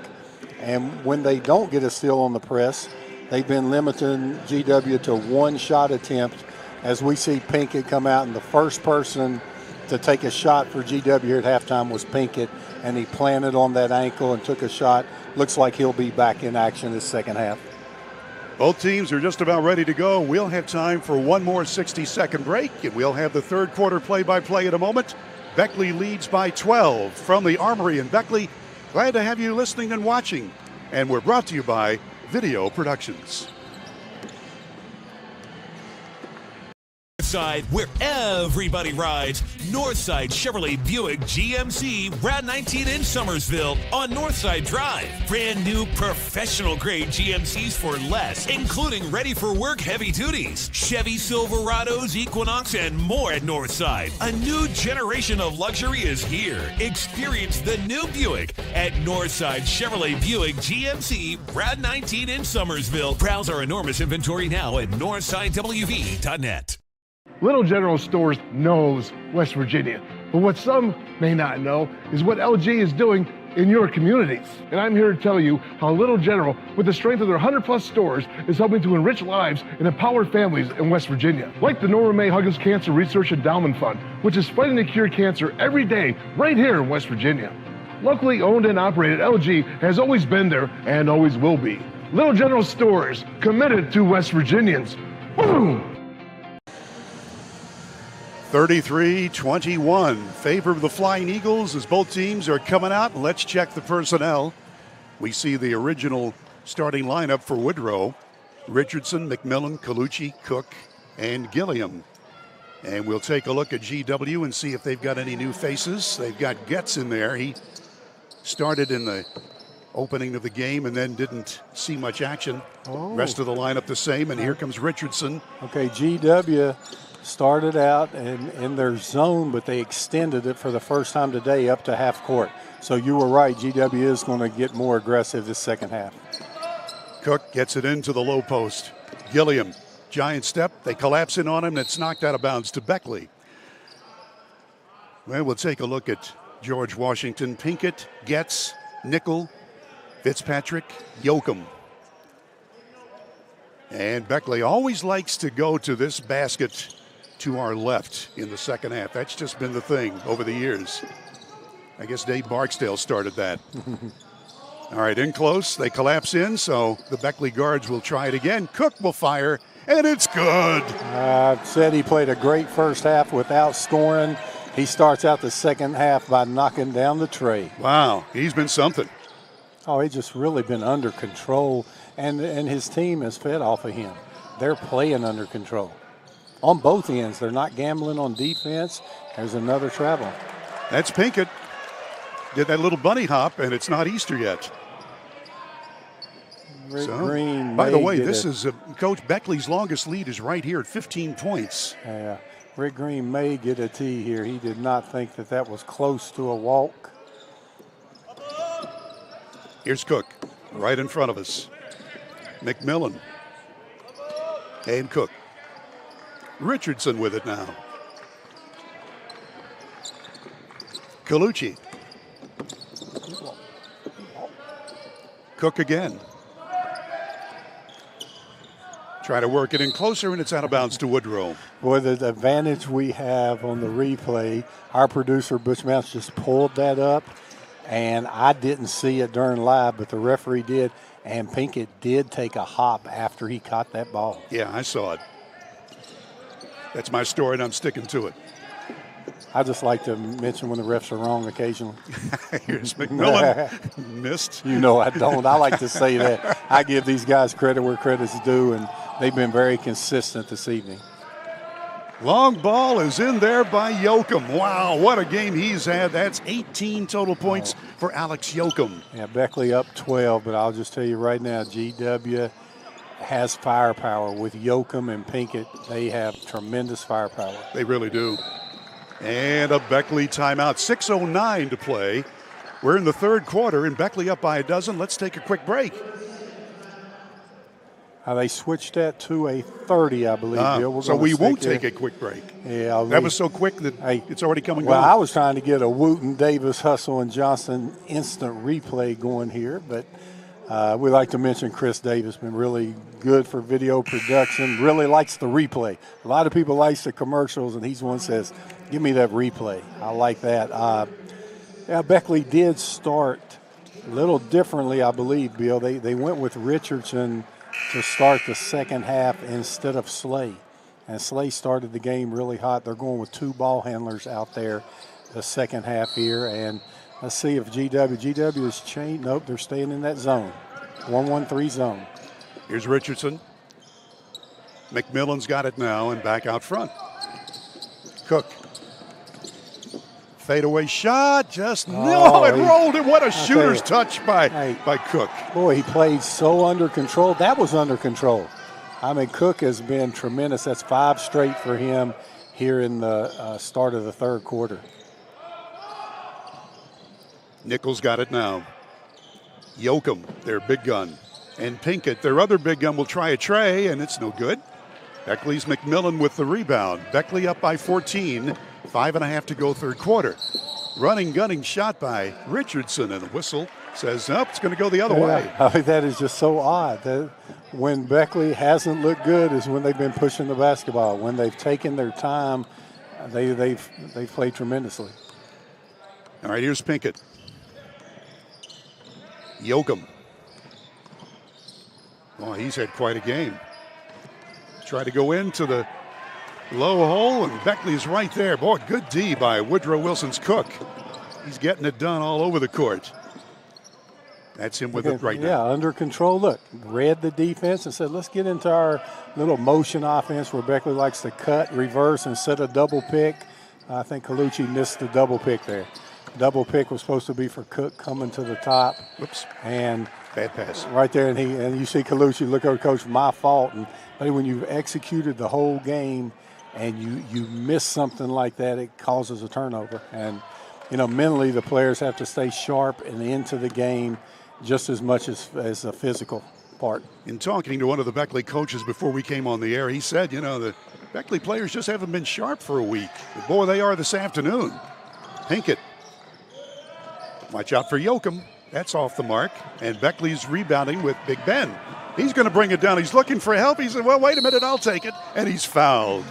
And when they don't get a steal on the press, they've been limiting GW to 1 shot attempt. As we see Pinkett come out, and the first person to take a shot for GW at halftime was Pinkett, and he planted on that ankle and took a shot. Looks like he'll be back in action this second half. Both teams are just about ready to go. We'll have time for one more 60-second break, and we'll have the third quarter play-by-play in a moment. Beckley leads by 12 from the Armory in Beckley. Glad to have you listening and watching. And we're brought to you by Video Productions. Side where everybody rides. Northside Chevrolet Buick GMC Route 19 in Somersville on Northside Drive. Brand new professional grade GMCs for less, including ready for work heavy duties, Chevy Silverados, Equinox, and more at Northside. A new generation of luxury is here. Experience the new Buick at Northside Chevrolet Buick GMC Route 19 in Somersville. Browse our enormous inventory now at northsidewv.net. Little General Stores knows West Virginia, but what some may not know is what LG is doing in your communities. And I'm here to tell you how Little General, with the strength of their 100-plus stores, is helping to enrich lives and empower families in West Virginia. Like the Norma May Huggins Cancer Research Endowment Fund, which is fighting to cure cancer every day right here in West Virginia. Locally owned and operated, LG has always been there and always will be. Little General Stores, committed to West Virginians. Boom! 33-21, favor of the Flying Eagles as both teams are coming out. Let's check the personnel. We see the original starting lineup for Woodrow: Richardson, McMillan, Colucci, Cook, and Gilliam. And we'll take a look at GW and see if they've got any new faces. They've got Getz in there. He started in the opening of the game and then didn't see much action. Rest of the lineup the same, and here comes Richardson. Okay, GW started out in their zone, but they extended it for the first time today up to half court. So you were right, GW is going to get more aggressive this second half. Cook gets it into the low post. Gilliam, giant step. They collapse in on him, and it's knocked out of bounds to Beckley. Well, we'll take a look at George Washington, Pinkett, Getz, Nickel, Fitzpatrick, Yoakum. And Beckley always likes to go to this basket to our left in the second half. That's just been the thing over the years. I guess Dave Barksdale started that. All right, in close. They collapse in, so the Beckley guards will try it again. Cook will fire, and it's good. Said he played a great first half without scoring. He starts out the second half by knocking down the tray. Wow, he's been something. Oh, he's just really been under control, and his team has fed off of him. They're playing under control. On both ends, they're not gambling on defense. There's another travel. That's Pinkett. Did that little bunny hop, and it's not Easter yet. Rick Green. By the way, this is Coach Beckley's longest lead is right here at 15 points. Yeah, Rick Green may get a tee here. He did not think that was close to a walk. Here's Cook, right in front of us. McMillan. And Cook. Richardson with it now. Colucci. Cook again. Try to work it in closer, and it's out of bounds to Woodrow. Boy, the advantage we have on the replay, our producer, Butch Mouse, just pulled that up, and I didn't see it during live, but the referee did, and Pinkett did take a hop after he caught that ball. Yeah, I saw it. That's my story, and I'm sticking to it. I just like to mention when the refs are wrong occasionally. Here's McMillan. Missed. You know I don't. I like to say that. I give these guys credit where credit's due, and they've been very consistent this evening. Long ball is in there by Yoakum. Wow, what a game he's had. That's 18 total points for Alex Yoakum. Yeah, Beckley up 12, but I'll just tell you right now, GW has firepower. With Yoakum and Pinkett, they have tremendous firepower. They really do. And a Beckley timeout. 6:09 to play. We're in the third quarter, and Beckley up by a dozen. Let's take a quick break. They switched that to a 30, I believe, Bill. So we won't take a quick break. Yeah, that was so quick that it's already coming. Well, I was trying to get a Wooten, Davis, Hustle, and Johnson instant replay going here, but we like to mention Chris Davis, been really good for video production, really likes the replay. A lot of people likes the commercials, and he's one that says, give me that replay. I like that. Beckley did start a little differently, I believe, Bill. They went with Richardson to start the second half instead of Slay. And Slay started the game really hot. They're going with two ball handlers out there the second half here. And let's see if GW is changed. Nope, they're staying in that zone. 1-1-3 zone. Here's Richardson. McMillan's got it now and back out front. Cook. Fadeaway shot, just it rolled it. What a shooter's touch by Cook. Boy, he played so under control. That was under control. I mean, Cook has been tremendous. That's 5 straight for him here in the start of the third quarter. Nichols got it now. Yoakum, their big gun. And Pinkett, their other big gun, will try a tray, and it's no good. Beckley's McMillan with the rebound. Beckley up by 14. 5.5 to go third quarter. Running, gunning shot by Richardson, and the whistle says, nope, it's going to go the other way. I mean, that is just so odd. That when Beckley hasn't looked good is when they've been pushing the basketball. When they've taken their time, they've played tremendously. All right, here's Pinkett. Yoakum. Oh, he's had quite a game. Try to go into the low hole, and Beckley's right there. Boy, good D by Woodrow Wilson's Cook. He's getting it done all over the court. That's him with it right now. Yeah, under control. Look, read the defense and said, let's get into our little motion offense where Beckley likes to cut, reverse, and set a double pick. I think Colucci missed the double pick there. Double pick was supposed to be for Cook coming to the top. Whoops. And bad pass. Right there, and you see Colucci look over, coach, my fault. And when you've executed the whole game and you miss something like that, it causes a turnover. And, mentally the players have to stay sharp and into the game just as much as the physical part. In talking to one of the Beckley coaches before we came on the air, he said, the Beckley players just haven't been sharp for a week. But boy, they are this afternoon. Pinkett. Watch out for Yoakum. That's off the mark. And Beckley's rebounding with Big Ben. He's going to bring it down. He's looking for help. He said, well, wait a minute, I'll take it. And he's fouled.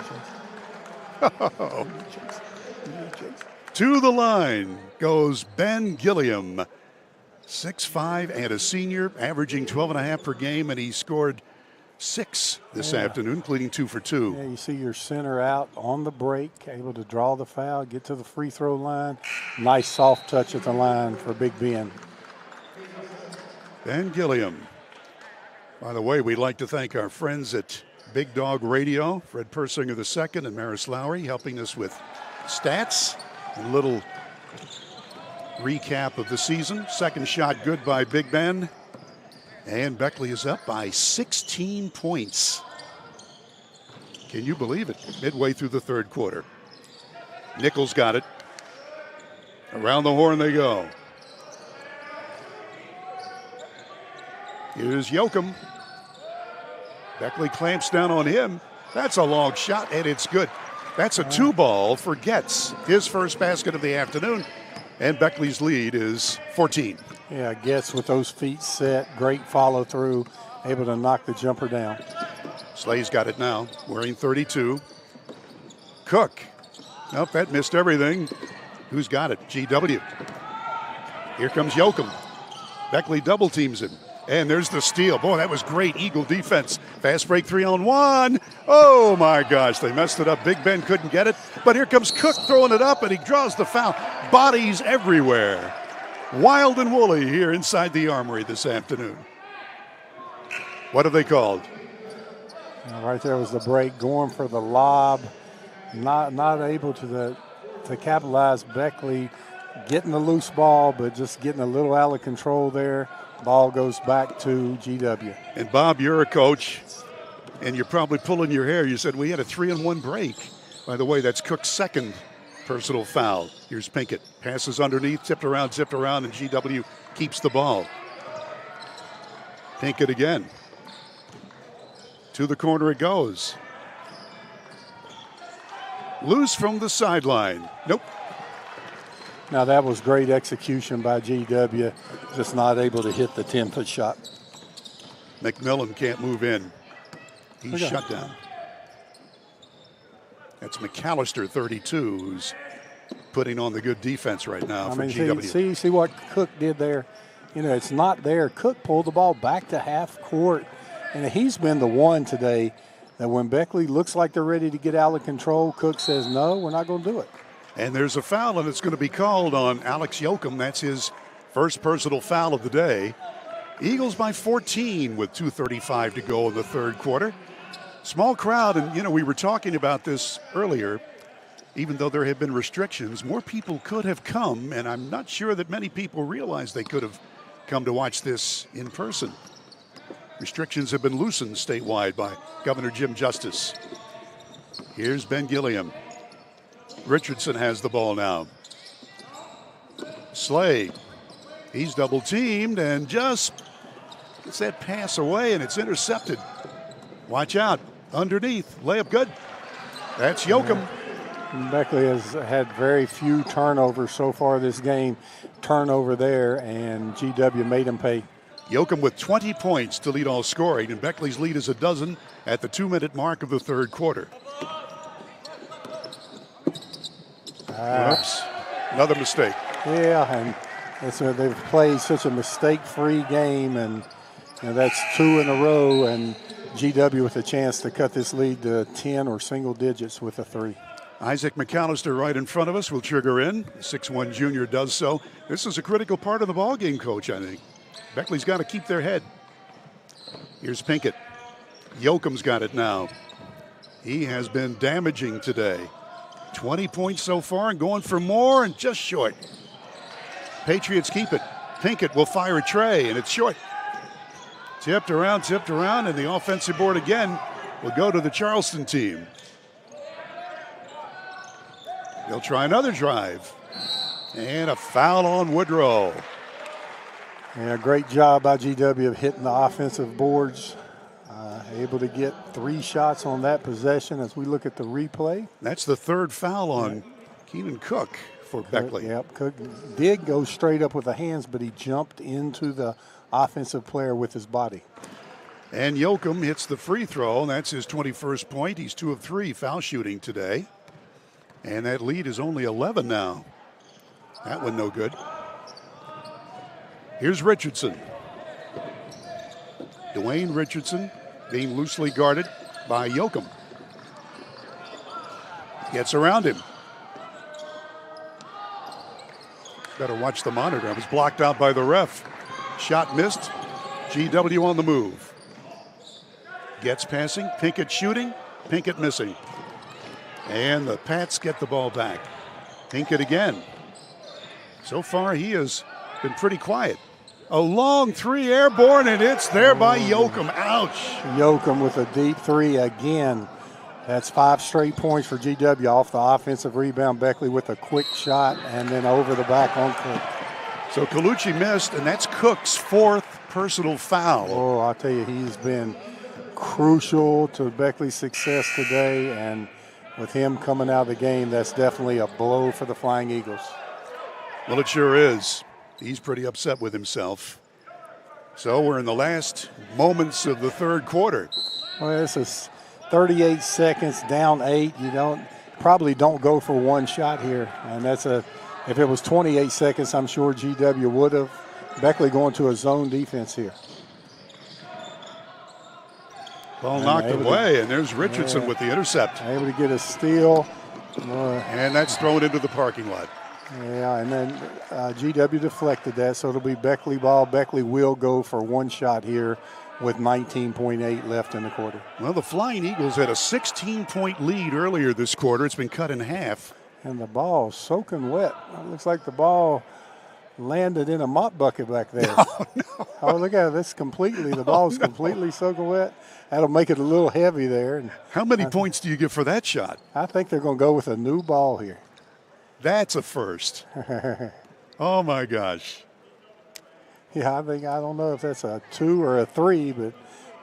To the line goes Ben Gilliam. 6'5" and a senior, averaging 12.5 per game, and he scored 6 this afternoon, including 2 for 2. Yeah, you see your center out on the break, able to draw the foul, get to the free throw line. Nice soft touch at the line for Big Ben. Ben Gilliam. By the way, we'd like to thank our friends at Big Dog Radio, Fred Persinger II and Maris Lowry, helping us with stats and a little recap of the season. Second shot good by Big Ben. And Beckley is up by 16 points. Can you believe it? Midway through the third quarter. Nichols got it. Around the horn they go. Here's Yoakum. Beckley clamps down on him. That's a long shot, and it's good. That's a 2-ball for Getz. His first basket of the afternoon, and Beckley's lead is 14. Yeah, Getz with those feet set, great follow through, able to knock the jumper down. Slay's got it now, wearing 32. Cook. Nope, that missed everything. Who's got it? GW. Here comes Yoakum. Beckley double teams him. And there's the steal. Boy, that was great Eagle defense. Fast break 3-on-1. Oh, my gosh, they messed it up. Big Ben couldn't get it. But here comes Cook throwing it up, and he draws the foul. Bodies everywhere. Wild and woolly here inside the Armory this afternoon. What have they called? Right there was the break, going for the lob. Not able to capitalize. Beckley getting the loose ball, but just getting a little out of control there. Ball goes back to GW. And Bob, you're a coach, and you're probably pulling your hair. You said we had a 3-on-1 break. By the way, that's Cook's second personal foul. Here's Pinkett. Passes underneath, tipped around, and GW keeps the ball. Pinkett again. To the corner it goes. Loose from the sideline. Nope. Now that was great execution by GW, just not able to hit the 10-foot shot. McMillan can't move in. He's shut down. That's McAllister, 32, who's putting on the good defense right now for GW. See what Cook did there. You know, it's not there. Cook pulled the ball back to half court, and he's been the one today that when Beckley looks like they're ready to get out of control, Cook says, no, we're not going to do it. And there's a foul, and it's going to be called on Alex Yoakum. That's his first personal foul of the day. Eagles by 14 with 2:35 to go in the third quarter. Small crowd, and, you know, we were talking about this earlier. Even though there have been restrictions, more people could have come, and I'm not sure that many people realize they could have come to watch this in person. Restrictions have been loosened statewide by Governor Jim Justice. Here's Ben Gilliam. Richardson has the ball now. Slay. He's double teamed and just gets that pass away, and it's intercepted. Watch out. Underneath. Layup good. That's Yoakum. Beckley has had very few turnovers so far this game. Turnover there, and GW made him pay. Yoakum with 20 points to lead all scoring, and Beckley's lead is a dozen at the 2-minute mark of the third quarter. Oops. Another mistake. Yeah, and they've played such a mistake-free game, and that's 2 in a row, and GW with a chance to cut this lead to 10 or single digits with a 3. Isaac McAllister right in front of us will trigger in. 6'1" junior does so. This is a critical part of the ballgame, Coach, I think. Beckley's got to keep their head. Here's Pinkett. Yoakum's got it now. He has been damaging today. 20 points so far and going for more and just short. Patriots keep it. Pinkett will fire a tray, and it's short. Tipped around, and the offensive board again will go to the Charleston team. They'll try another drive. And a foul on Woodrow. Yeah, great job by GW of hitting the offensive boards. Able to get 3 shots on that possession as we look at the replay. That's the third foul on Keenan Cook for Beckley. Yep, Cook did go straight up with the hands, but he jumped into the offensive player with his body. And Yoakum hits the free throw, and that's his 21st point. He's 2 of 3 foul shooting today. And that lead is only 11 now. That one no good. Here's Richardson. Dwayne Richardson being loosely guarded by Yoakum. Gets around him. Better watch the monitor. It was blocked out by the ref. Shot missed. GW on the move. Gets passing, Pinkett shooting, Pinkett missing. And the Pats get the ball back. Pinkett again. So far he has been pretty quiet. A long three airborne, and it's there by Yoakum. Ouch. Yoakum with a deep three again. That's 5 straight points for GW off the offensive rebound. Beckley with a quick shot and then over the back on Cook. So Colucci missed, and that's Cook's 4th personal foul. Oh, I'll tell you, he's been crucial to Beckley's success today, and with him coming out of the game, that's definitely a blow for the Flying Eagles. Well, it sure is. He's pretty upset with himself. So we're in the last moments of the third quarter. Well, this is 38 seconds, down 8. You probably don't go for one shot here, and if it was 28 seconds, I'm sure GW would have. Beckley going to a zone defense here. Ball knocked away, and there's Richardson with the intercept. Able to get a steal. And that's thrown into the parking lot. Yeah, and then GW deflected that, so it'll be Beckley ball. Beckley will go for one shot here with 19.8 left in the quarter. Well, the Flying Eagles had a 16-point lead earlier this quarter. It's been cut in half. And the ball soaking wet. It looks like the ball landed in a mop bucket back there. Oh, no. Oh, look at it. The ball's completely soaking wet. That'll make it a little heavy there. And how many points do you give for that shot? I think they're going to go with a new ball here. That's a first. Oh, my gosh. Yeah, I don't know if that's a 2 or a 3, but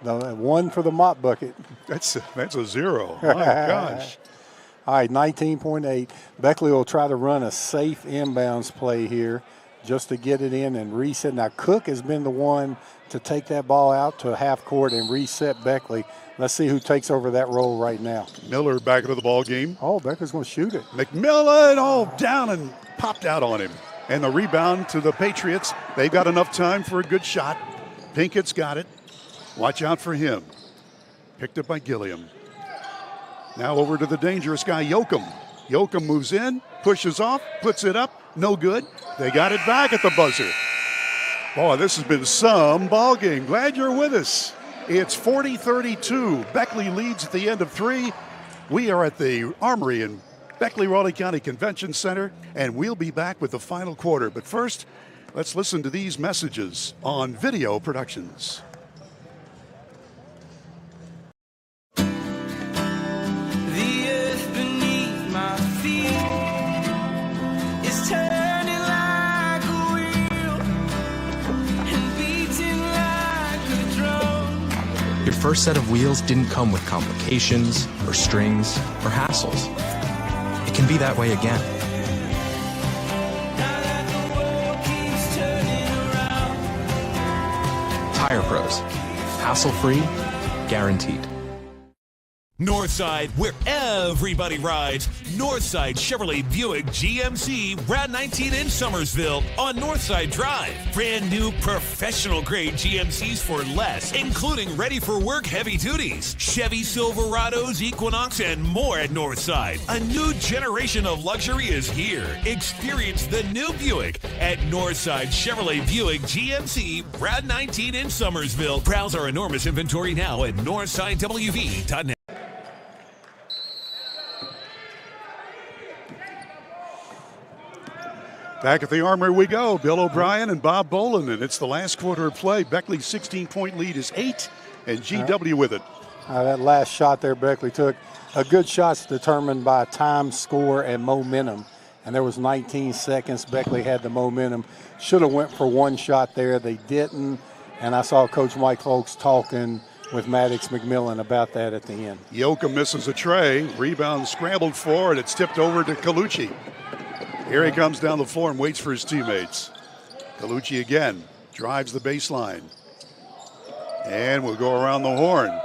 the 1 for the mop bucket. That's a 0. My gosh. All right, 19.8. Beckley will try to run a safe inbounds play here just to get it in and reset. Now, Cook has been the one to take that ball out to half court and reset Beckley. Let's see who takes over that role right now. Miller back into the ball game. Oh, Beckley's going to shoot it. McMillan down and popped out on him. And the rebound to the Patriots. They've got enough time for a good shot. Pinkett's got it. Watch out for him. Picked up by Gilliam. Now over to the dangerous guy, Yoakum. Yoakum moves in, pushes off, puts it up. No good. They got it back at the buzzer. Boy, this has been some ball game. Glad you're with us. It's 40-32. Beckley leads at the end of 3. We are at the Armory in Beckley-Raleigh County Convention Center, and we'll be back with the final quarter. But first, let's listen to these messages on Video Productions. Your first set of wheels didn't come with complications or strings or hassles. It can be that way again. Tire Pros. Hassle-free, guaranteed. Northside, where everybody rides. Northside Chevrolet Buick GMC Route 19 in Summersville on Northside Drive. Brand new professional grade GMCs for less, including ready for work heavy duties, Chevy Silverados, Equinox, and more at Northside. A new generation of luxury is here. Experience the new Buick at Northside Chevrolet Buick GMC Route 19 in Summersville. Browse our enormous inventory now at northsidewv.net. Back at the Armory we go. Bill O'Brien and Bob Boland, and it's the last quarter of play. Beckley's 16-point lead is 8, and GW with it. That last shot there Beckley took, a good shot's determined by time, score, and momentum. And there was 19 seconds. Beckley had the momentum. Should have went for one shot there. They didn't. And I saw Coach Mike Folks talking with Maddox McMillan about that at the end. Yoakum misses a tray. Rebound scrambled for, and it's tipped over to Colucci. Here he comes down the floor and waits for his teammates. Colucci again drives the baseline. And we'll go around the horn.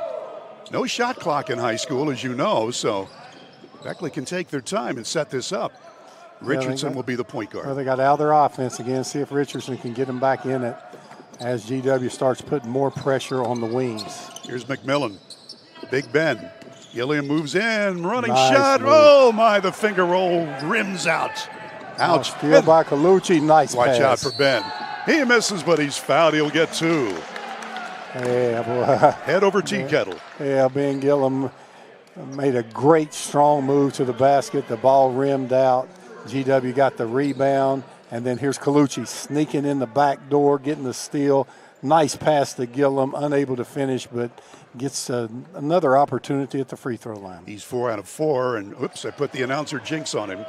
No shot clock in high school, as you know, so Beckley can take their time and set this up. Richardson will be the point guard. Well, they got out of their offense again. See if Richardson can get them back in it as GW starts putting more pressure on the wings. Here's McMillan. Big Ben. Gilliam moves in. Running nice shot. move. Oh, my. The finger roll rims out. Ouch. Steal by Colucci. Nice Watch pass. out for Ben. He misses, but he's fouled. He'll get 2. Yeah, boy. Head over tea kettle. Yeah, Ben Gillum made a great strong move to the basket. The ball rimmed out. GW got the rebound. And then here's Colucci sneaking in the back door, getting the steal. Nice pass to Gillum, unable to finish, but gets another opportunity at the free throw line. He's 4 out of 4, and oops, I put the announcer jinx on him.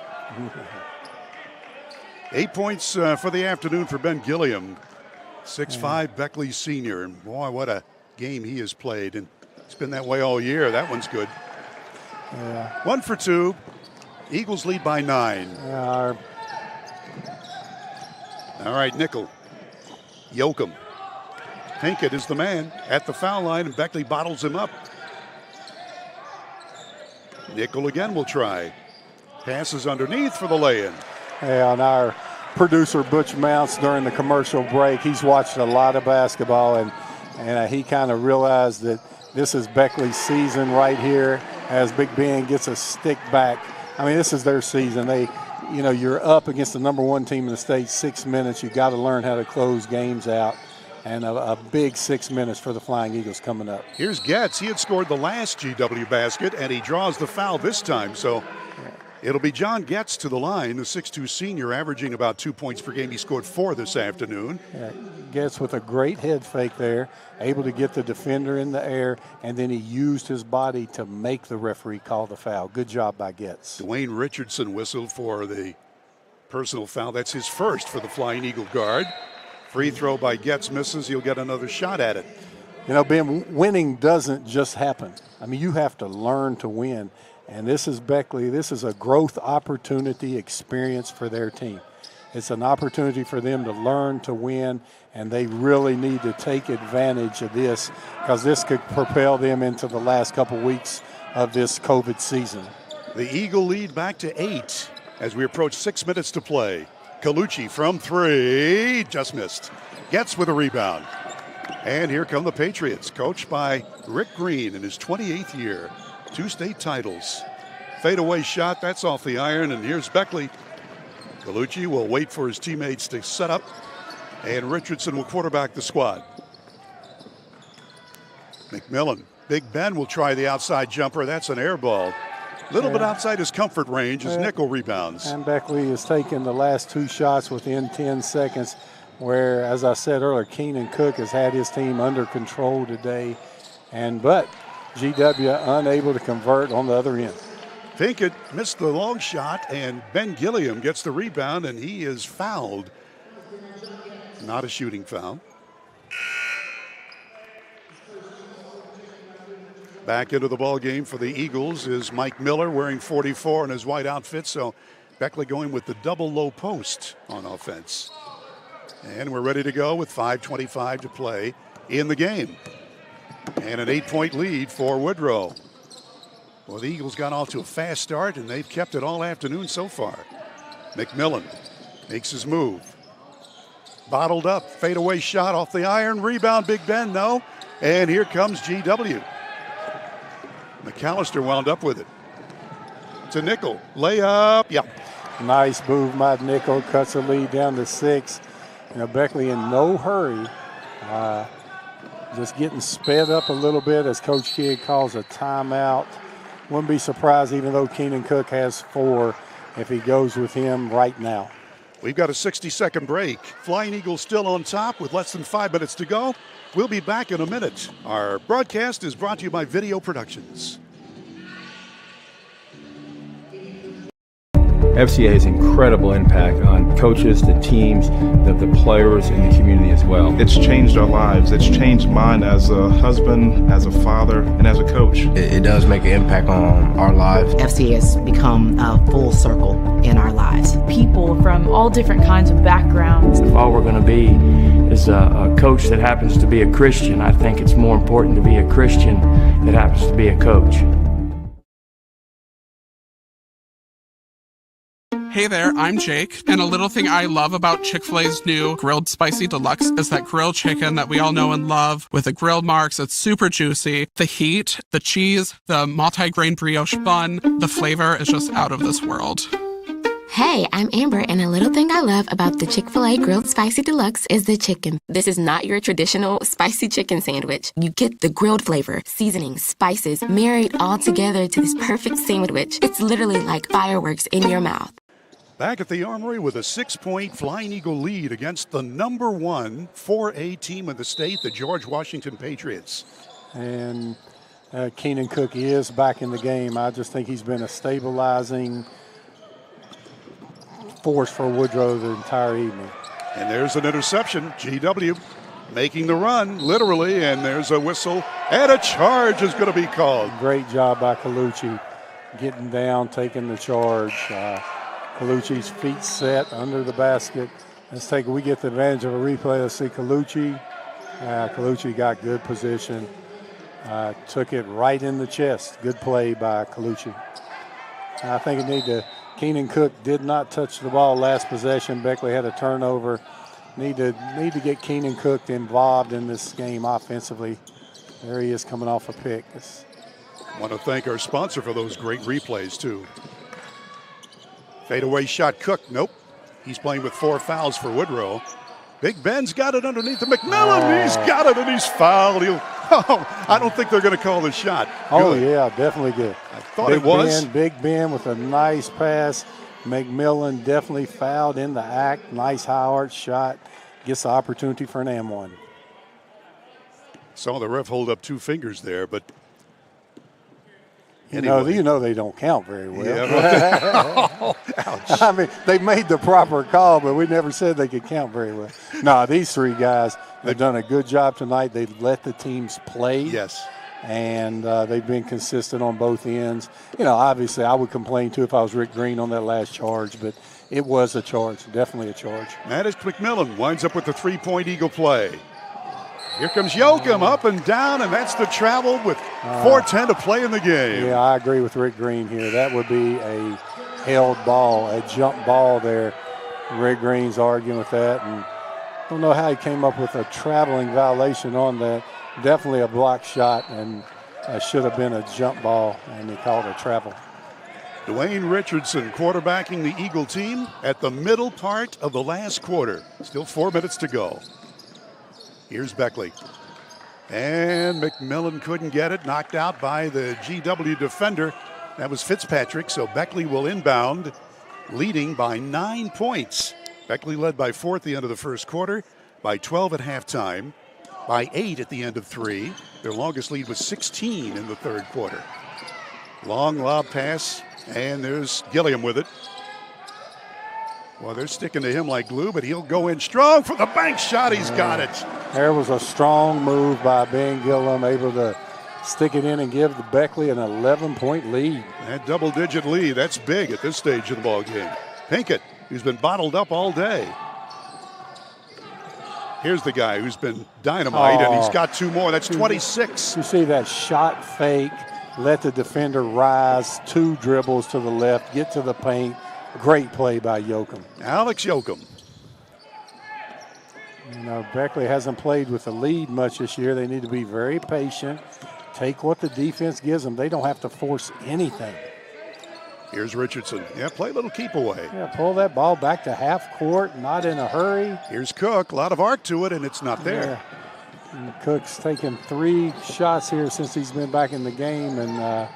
8 points for the afternoon for Ben Gilliam. 6'5", Beckley senior. And boy, what a game he has played. And it's been that way all year. That one's good. Yeah. 1 for 2. Eagles lead by 9. All right, Nickel. Yoakum. Pinkett is the man at the foul line, and Beckley bottles him up. Nickel again will try. Passes underneath for the lay-in. Yeah, and our producer Butch Mounts during the commercial break, he's watched a lot of basketball, and he kind of realized that this is Beckley's season right here as Big Ben gets a stick back. I mean, this is their season. You're up against the number 1 team in the state, 6 minutes. You got to learn how to close games out, and a big 6 minutes for the Flying Eagles coming up. Here's Getz. He had scored the last GW basket, and he draws the foul this time. So it'll be John Getz to the line, the 6'2" senior, averaging about 2 points per game. He scored 4 this afternoon. Yeah, Getz with a great head fake there, able to get the defender in the air, and then he used his body to make the referee call the foul. Good job by Getz. Dwayne Richardson whistled for the personal foul. That's his first for the Flying Eagle guard. Free throw by Getz misses. He'll get another shot at it. Ben, winning doesn't just happen. I mean, you have to learn to win. And this is Beckley. This is a growth opportunity experience for their team. It's an opportunity for them to learn to win, and they really need to take advantage of this because this could propel them into the last couple weeks of this COVID season. The Eagle lead back to 8 as we approach 6 minutes to play. Colucci from 3, just missed. Getz with a rebound. And here come the Patriots, coached by Rick Green in his 28th year. 2 state titles. Fadeaway shot, that's off the iron, and here's Beckley. Colucci will wait for his teammates to set up, and Richardson will quarterback the squad. McMillan, Big Ben will try the outside jumper. That's an air ball. Little bit outside his comfort range as Nickel rebounds. And Beckley has taken the last 2 shots within 10 seconds, where, as I said earlier, Keenan Cook has had his team under control today. But GW unable to convert on the other end. Pinkett missed the long shot, and Ben Gilliam gets the rebound, and he is fouled. Not a shooting foul. Back into the ball game for the Eagles is Mike Miller wearing 44 in his white outfit. So Beckley going with the double low post on offense. And we're ready to go with 5:25 to play in the game. And an 8-point lead for Woodrow. Well, the Eagles got off to a fast start, and they've kept it all afternoon so far. McMillan makes his move. Bottled up, fadeaway shot off the iron. Rebound, Big Ben, no. And here comes GW. McAllister wound up with it. To Nickel. Layup. Yeah. Nice move by Nickel. Cuts the lead down to 6. Beckley in no hurry. Just getting sped up a little bit as Coach Kidd calls a timeout. Wouldn't be surprised, even though Keenan Cook has 4, if he goes with him right now. We've got a 60-second break. Flying Eagles still on top with less than 5 minutes to go. We'll be back in a minute. Our broadcast is brought to you by Video Productions. FCA has incredible impact on coaches, the teams, the players, and the community as well. It's changed our lives. It's changed mine as a husband, as a father, and as a coach. It does make an impact on our lives. FCA has become a full circle in our lives. People from all different kinds of backgrounds. If all we're going to be is a coach that happens to be a Christian, I think it's more important to be a Christian that happens to be a coach. Hey there, I'm Jake, and a little thing I love about Chick-fil-A's new Grilled Spicy Deluxe is that grilled chicken that we all know and love with the grilled marks. It's super juicy. The heat, the cheese, the multi-grain brioche bun, the flavor is just out of this world. Hey, I'm Amber, and a little thing I love about the Chick-fil-A Grilled Spicy Deluxe is the chicken. This is not your traditional spicy chicken sandwich. You get the grilled flavor, seasoning, spices, married all together to this perfect sandwich. It's literally like fireworks in your mouth. Back at the Armory with a 6-point Flying Eagle lead against the number 1 4A team in the state, the George Washington Patriots. And Keenan Cook is back in the game. I just think he's been a stabilizing force for Woodrow the entire evening. And there's an interception. GW making the run, literally, and there's a whistle, and a charge is going to be called. Great job by Colucci, getting down, taking the charge. Colucci's feet set under the basket. We get the advantage of a replay. Let's see Colucci. Colucci got good position. Took it right in the chest. Good play by Colucci. I think Keenan Cook did not touch the ball last possession. Beckley had a turnover. Need to get Keenan Cook involved in this game offensively. There he is coming off a pick. Want to thank our sponsor for those great replays, too. Fadeaway shot, Cook. Nope. He's playing with 4 fouls for Woodrow. Big Ben's got it underneath the McMillan. He's got it and he's fouled. I don't think they're going to call the shot. Oh, yeah, definitely good. I thought it was. Big Ben with a nice pass. McMillan definitely fouled in the act. Nice Howard shot. Gets the opportunity for an and-one. Saw the ref hold up 2 fingers there, but you know they don't count very well. Yeah. Ouch. I mean, they made the proper call, but we never said they could count very well. No, these 3 guys have done a good job tonight. They've let the teams play. Yes. And they've been consistent on both ends. Obviously I would complain too if I was Rick Green on that last charge, but it was a charge, definitely a charge. Mattis McMillan winds up with the 3-point Eagle play. Here comes Yoakum up and down, and that's the travel with 4:10 to play in the game. Yeah, I agree with Rick Green here. That would be a held ball, a jump ball there. Rick Green's arguing with that, and I don't know how he came up with a traveling violation on that. Definitely a block shot, and should have been a jump ball, and he called a travel. Dwayne Richardson quarterbacking the Eagle team at the middle part of the last quarter. Still 4 minutes to go. Here's Beckley. And McMillan couldn't get it. Knocked out by the GW defender. That was Fitzpatrick, so Beckley will inbound, leading by 9 points. Beckley led by 4 at the end of the first quarter, by 12 at halftime, by 8 at the end of 3. Their longest lead was 16 in the third quarter. Long lob pass, and there's Gilliam with it. Well, they're sticking to him like glue, but he'll go in strong for the bank shot. He's got it. There was a strong move by Ben Gilliam, able to stick it in and give the Beckley an 11-point lead. That double-digit lead, that's big at this stage of the ball game. Pinkett, who's been bottled up all day. Here's the guy who's been dynamite, and he's got 2 more. That's 26. You see that shot fake, let the defender rise, 2 dribbles to the left, get to the paint. Great play by Yoakum. Alex Yoakum. Beckley hasn't played with the lead much this year. They need to be very patient, take what the defense gives them. They don't have to force anything. Here's Richardson. Yeah, play a little keep away. Yeah, pull that ball back to half court, not in a hurry. Here's Cook. A lot of arc to it, and it's not there. Yeah. And Cook's taken 3 shots here since he's been back in the game, and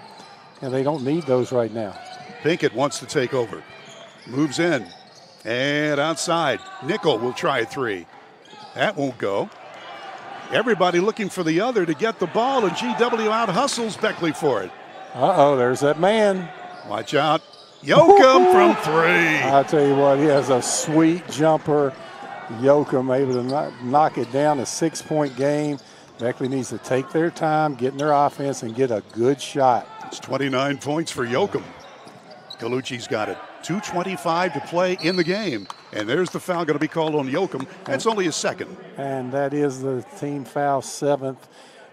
they don't need those right now. Pinkett wants to take over. Moves in. And outside. Nickel will try a 3. That won't go. Everybody looking for the other to get the ball, and GW out-hustles Beckley for it. Uh-oh, there's that man. Watch out. Yoakum from 3. I'll tell you what, he has a sweet jumper. Yoakum able to knock it down, a 6-point game. Beckley needs to take their time, get in their offense, and get a good shot. It's 29 points for Yoakum. Colucci's got it. 2:25 to play in the game. And there's the foul going to be called on Yoakum. That's only his 2nd. And that is the team foul, 7th.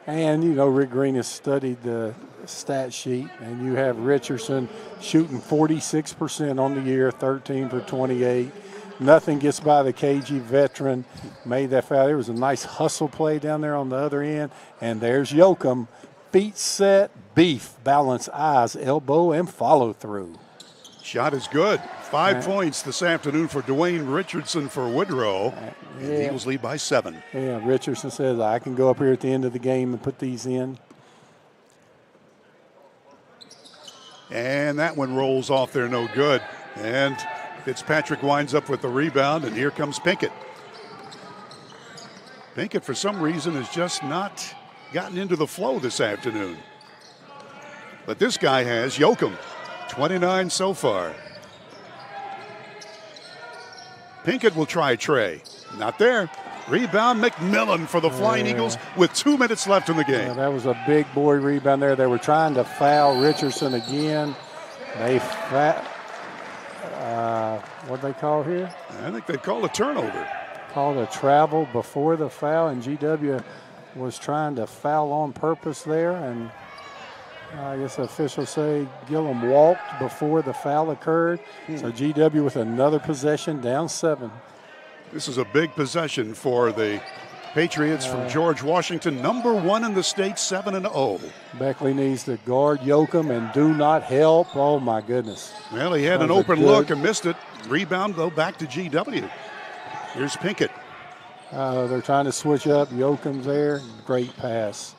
And, Rick Green has studied the stat sheet. And you have Richardson shooting 46% on the year, 13 for 28. Nothing gets by the KG veteran. Made that foul. There was a nice hustle play down there on the other end. And there's Yoakum. Feet set, beef, balance, eyes, elbow, and follow through. Shot is good. 5 points this afternoon for Dwayne Richardson for Woodrow. And the Eagles lead by 7. Yeah, Richardson says, I can go up here at the end of the game and put these in. And that one rolls off there, no good. And Fitzpatrick winds up with the rebound, and here comes Pinkett. Pinkett, for some reason, has just not gotten into the flow this afternoon. But this guy has. Yoakum, 29 so far. Pinkett will try Trey. Not there. Rebound, McMillan for the Flying Eagles with 2 minutes left in the game. Yeah, that was a big boy rebound there. They were trying to foul Richardson again. They what they call here? I think they called a turnover. Called a travel before the foul, and GW was trying to foul on purpose there. And I guess the officials say Gillum walked before the foul occurred. So GW with another possession, down 7. This is a big possession for the Patriots from George Washington, number 1 in the state, 7-0. Beckley needs to guard Yoakum and do not help. Oh, my goodness. Well, he had an open look and missed it. Rebound, though, back to GW. Here's Pinkett. They're trying to switch up. Yoakum's there. Great pass.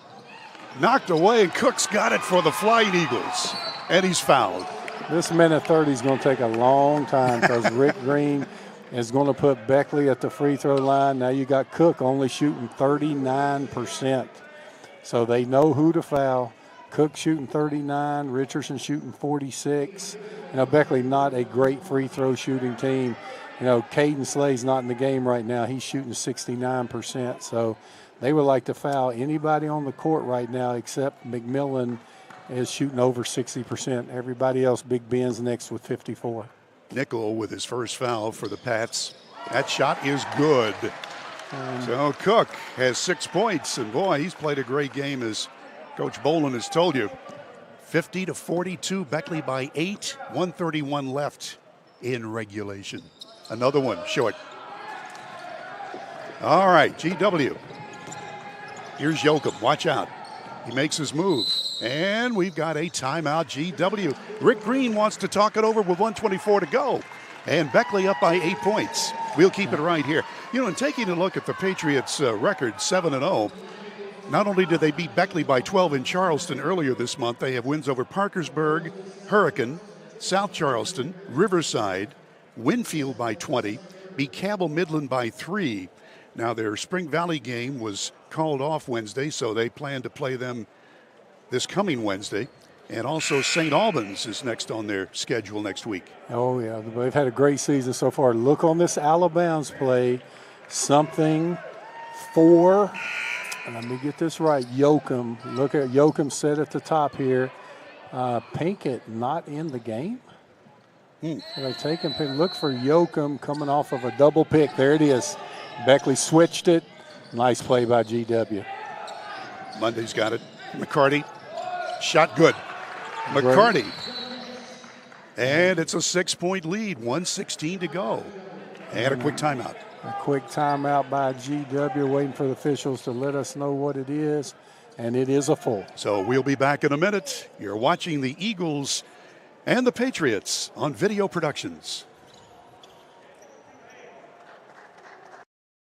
Knocked away, and Cook's got it for the Flying Eagles. And he's fouled. This minute 30 is going to take a long time because Rick Green is going to put Beckley at the free throw line. Now you got Cook only shooting 39%. So they know who to foul. Cook shooting 39, Richardson shooting 46. Beckley not a great free throw shooting team. Caden Slay's not in the game right now. He's shooting 69%. So they would like to foul anybody on the court right now except McMillan is shooting over 60%. Everybody else, Big Ben's next with 54. Nickel with his first foul for the Pats. That shot is good. So Cook has 6 points, and boy, he's played a great game, as Coach Boland has told you. 50-42, Beckley by 8, 1:31 left in regulation. Another one, short. All right, GW. Here's Yoakum, watch out. He makes his move. And we've got a timeout, GW. Rick Green wants to talk it over with 1:24 to go. And Beckley up by 8 points. We'll keep it right here. In taking a look at the Patriots' record, 7-0, not only did they beat Beckley by 12 in Charleston earlier this month, they have wins over Parkersburg, Hurricane, South Charleston, Riverside, Winfield by 20, beat Cabell Midland by 3. Now, their Spring Valley game was called off Wednesday, so they plan to play them this coming Wednesday. And also St. Albans is next on their schedule next week. Oh, yeah. They've had a great season so far. Look on this Alabama's play. Something for, let me get this right, Yoakum. Look at Yoakum set at the top here. Pinkett not in the game. They take him. Look for Yoakum coming off of a double pick. There it is. Beckley switched it. Nice play by GW. Monday's got it. McCarty. Shot good. McCarty. And it's a 6-point lead. 1:16 to go. And a quick timeout. A quick timeout by GW, waiting for the officials to let us know what it is. And it is a full. So we'll be back in a minute. You're watching the Eagles and the Patriots on Video Productions.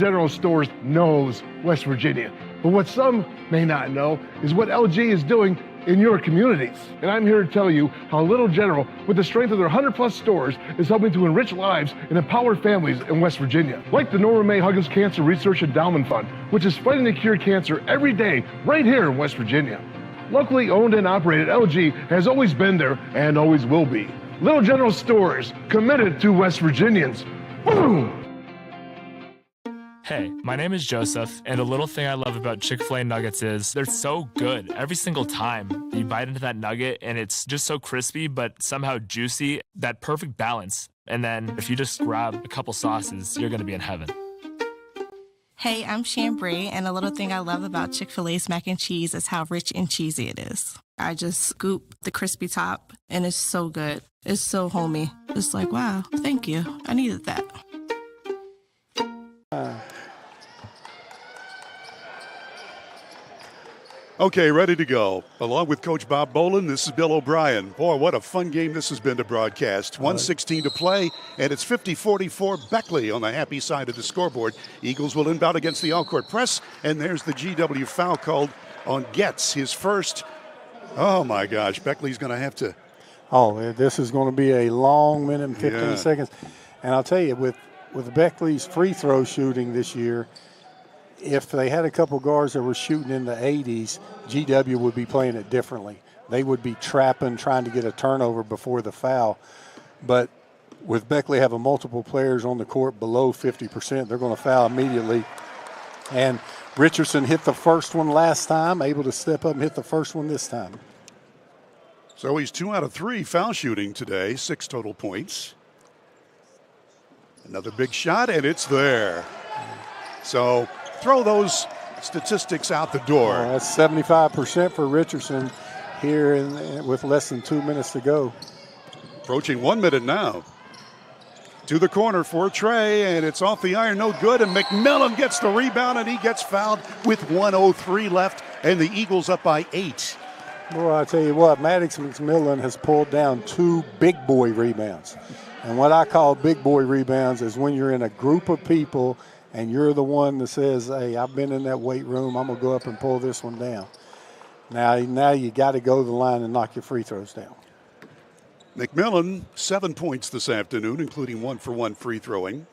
General Stores knows West Virginia. But what some may not know is what LG is doing in your communities. And I'm here to tell you how Little General, with the strength of their 100+ stores, is helping to enrich lives and empower families in West Virginia. Like the Norma May Huggins Cancer Research Endowment Fund, which is fighting to cure cancer every day right here in West Virginia. Locally owned and operated, LG has always been there and always will be. Little General Stores, committed to West Virginians. Boom! Hey, my name is Joseph, and a little thing I love about Chick-fil-A nuggets is they're so good every single time. You bite into that nugget, and it's just so crispy, but somehow juicy, that perfect balance. And then if you just grab a couple sauces, you're going to be in heaven. Hey, I'm Chambray, and a little thing I love about Chick-fil-A's mac and cheese is how rich and cheesy it is. I just scoop the crispy top, and it's so good. It's so homey. It's like, wow, thank you. I needed that. Okay, ready to go. Along with Coach Bob Bolin, this is Bill O'Brien. Boy, what a fun game this has been to broadcast. 1:16 to play, and it's 50-44 Beckley on the happy side of the scoreboard. Eagles will inbound against the all-court press, and there's the GW foul called on Getz, his first. Oh, my gosh, Beckley's going to have to. Oh, this is going to be a long minute and 15 seconds. And I'll tell you, with Beckley's free throw shooting this year, if they had a couple guards that were shooting in the 80s, GW would be playing it differently. They would be trapping, trying to get a turnover before the foul. But with Beckley having multiple players on the court below 50%, they're going to foul immediately. And Richardson hit the first one last time, able to step up and hit the first one this time. So he's 2 out of 3 foul shooting today, 6 total points. Another big shot, and it's there. So throw those statistics out the door. That's 75% for Richardson here with less than 2 minutes to go. Approaching 1 minute now. To the corner for Trey, and it's off the iron, no good, and McMillan gets the rebound, and he gets fouled with 1:03 left, and the Eagles up by 8. Boy, I tell you what, Maddox McMillan has pulled down 2 big boy rebounds. And what I call big boy rebounds is when you're in a group of people and you're the one that says, hey, I've been in that weight room, I'm going to go up and pull this one down. Now you got to go to the line and knock your free throws down. McMillan, 7 points this afternoon, including 1-for-1 free throwing.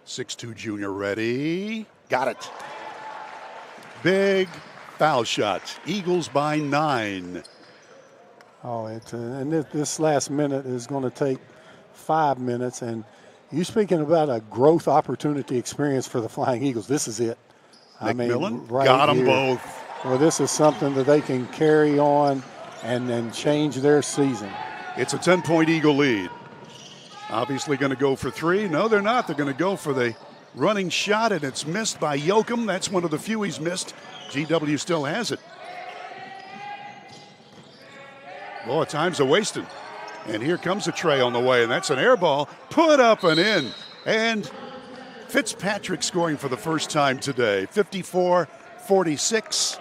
6'2 junior ready. Got it. Big foul shot. Eagles by 9. Oh, and this last minute is going to take 5 minutes. And you speaking about a growth opportunity experience for the Flying Eagles, this is it. McMillan got them both. Well, this is something that they can carry on and then change their season. It's a 10-point Eagle lead. Obviously going to go for 3. No, they're not. They're going to go for the running shot, and it's missed by Yoakum. That's one of the few he's missed. GW still has it. Boy, time's a wasting. And here comes a Trey on the way, and that's an air ball. Put up and in. And Fitzpatrick scoring for the first time today. 54-46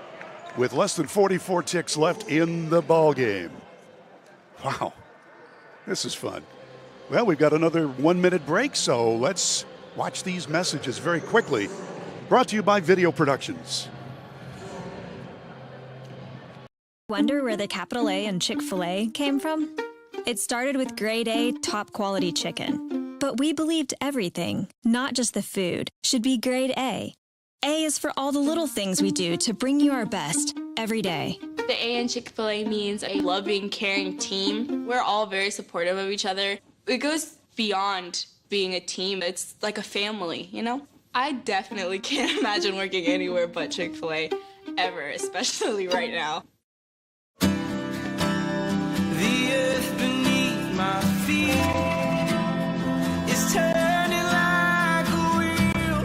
with less than 44 ticks left in the ball game. Wow, this is fun. Well, we've got another 1 minute break, so let's watch these messages very quickly. Brought to you by Video Productions. Wonder where the capital A in Chick-fil-A came from? It started with grade A, top quality chicken. But we believed everything, not just the food, should be grade A. A is for all the little things we do to bring you our best every day. The A in Chick-fil-A means a loving, caring team. We're all very supportive of each other. It goes beyond being a team. It's like a family, you know? I definitely can't imagine working anywhere but Chick-fil-A ever, especially right now. The earth beneath my feet is turning like a wheel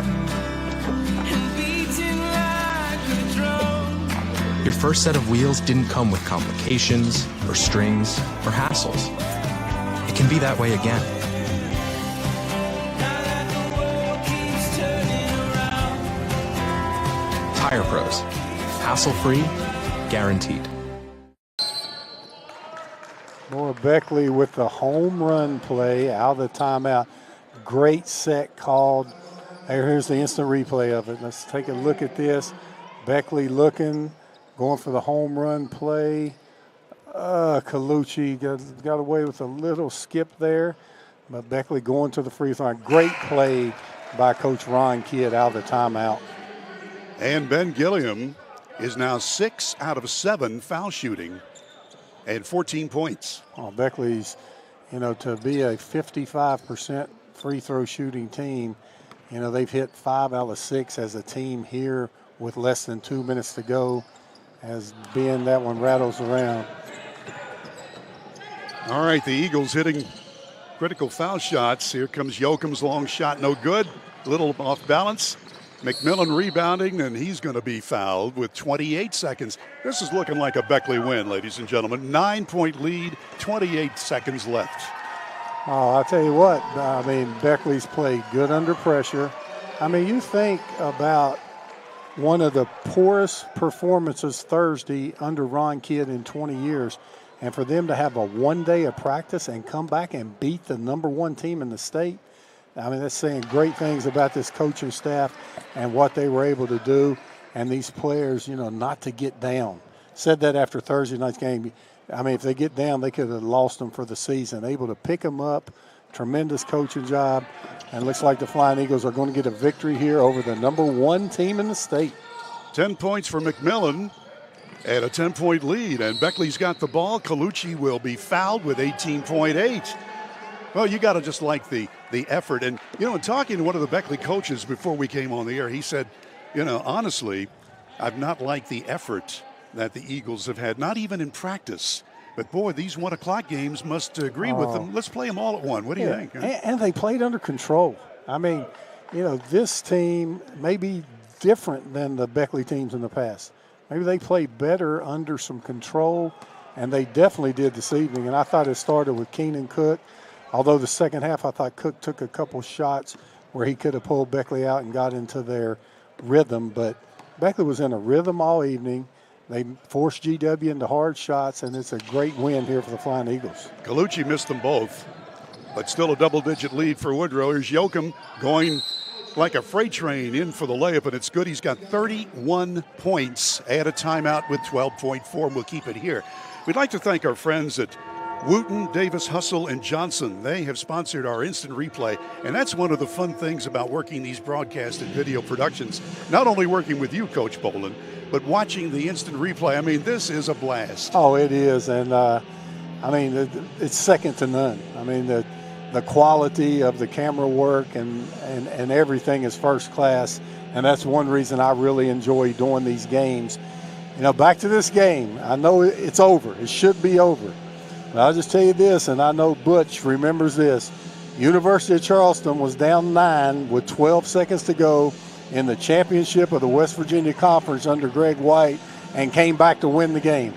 and beating like a drum. Your first set of wheels didn't come with complications or strings or hassles. It can be that way again. Tire Pros. Hassle-free, guaranteed. Boy, Beckley with the home run play out of the timeout. Great set called. Here's the instant replay of it. Let's take a look at this. Beckley looking, going for the home run play. Colucci got away with a little skip there, but Beckley going to the free throw line. Great play by Coach Ron Kidd out of the timeout. And Ben Gilliam is now 6 out of 7 foul shooting and 14 points. Oh, Beckley's, to be a 55% free throw shooting team, they've hit 5 out of 6 as a team here with less than 2 minutes to go, as Ben, that one rattles around. All right, the Eagles hitting critical foul shots. Here comes Yoakum's long shot, no good. A little off balance. McMillan rebounding, and he's going to be fouled with 28 seconds. This is looking like a Beckley win, ladies and gentlemen. 9-point lead, 28 seconds left. Oh, I'll tell you what, Beckley's played good under pressure. You think about one of the poorest performances Thursday under Ron Kidd in 20 years. And for them to have a 1 day of practice and come back and beat the number 1 team in the state, I mean, that's saying great things about this coaching staff and what they were able to do. And these players, you know, not to get down. Said that after Thursday night's game. I mean, if they get down, they could have lost them for the season. Able to pick them up. Tremendous coaching job. And looks like the Flying Eagles are going to get a victory here over the number 1 team in the state. 10 points for McMillan and a 10-point lead. And Beckley's got the ball. Colucci will be fouled with 18.8. Well, you got to just like the effort. And, you know, in talking to one of the Beckley coaches before we came on the air, he said, you know, honestly, I've not liked the effort that the Eagles have had, not even in practice. But, boy, these 1 o'clock games must agree with them. Let's play them all at 1. What do you think? Huh? And they played under control. I mean, you know, this team may be different than the Beckley teams in the past. Maybe they played better under some control, and they definitely did this evening. And I thought it started with Keenan Cook, although the second half I thought Cook took a couple shots where he could have pulled Beckley out and got into their rhythm. But Beckley was in a rhythm all evening. They forced GW into hard shots, and it's a great win here for the Flying Eagles. Colucci missed them both, but still a double-digit lead for Woodrow. Here's Yoakum going like a freight train in for the layup, and it's good. He's got 31 points. Add a timeout with 12.4, and we'll keep it here. We'd like to thank our friends at Wooten, Davis, Hustle, and Johnson. They have sponsored our instant replay, and that's one of the fun things about working these broadcast and video productions. Not only working with you, Coach Boland, but watching the instant replay. I mean, this is a blast. Oh, it is, and I mean, it's second to none. I mean, the quality of the camera work and everything is first class, and that's one reason I really enjoy doing these games. You know, back to this game. I know it's over. It should be over. But I'll just tell you this, and I know Butch remembers this. University of Charleston was down 9 with 12 seconds to go in the championship of the West Virginia Conference under Greg White and came back to win the game.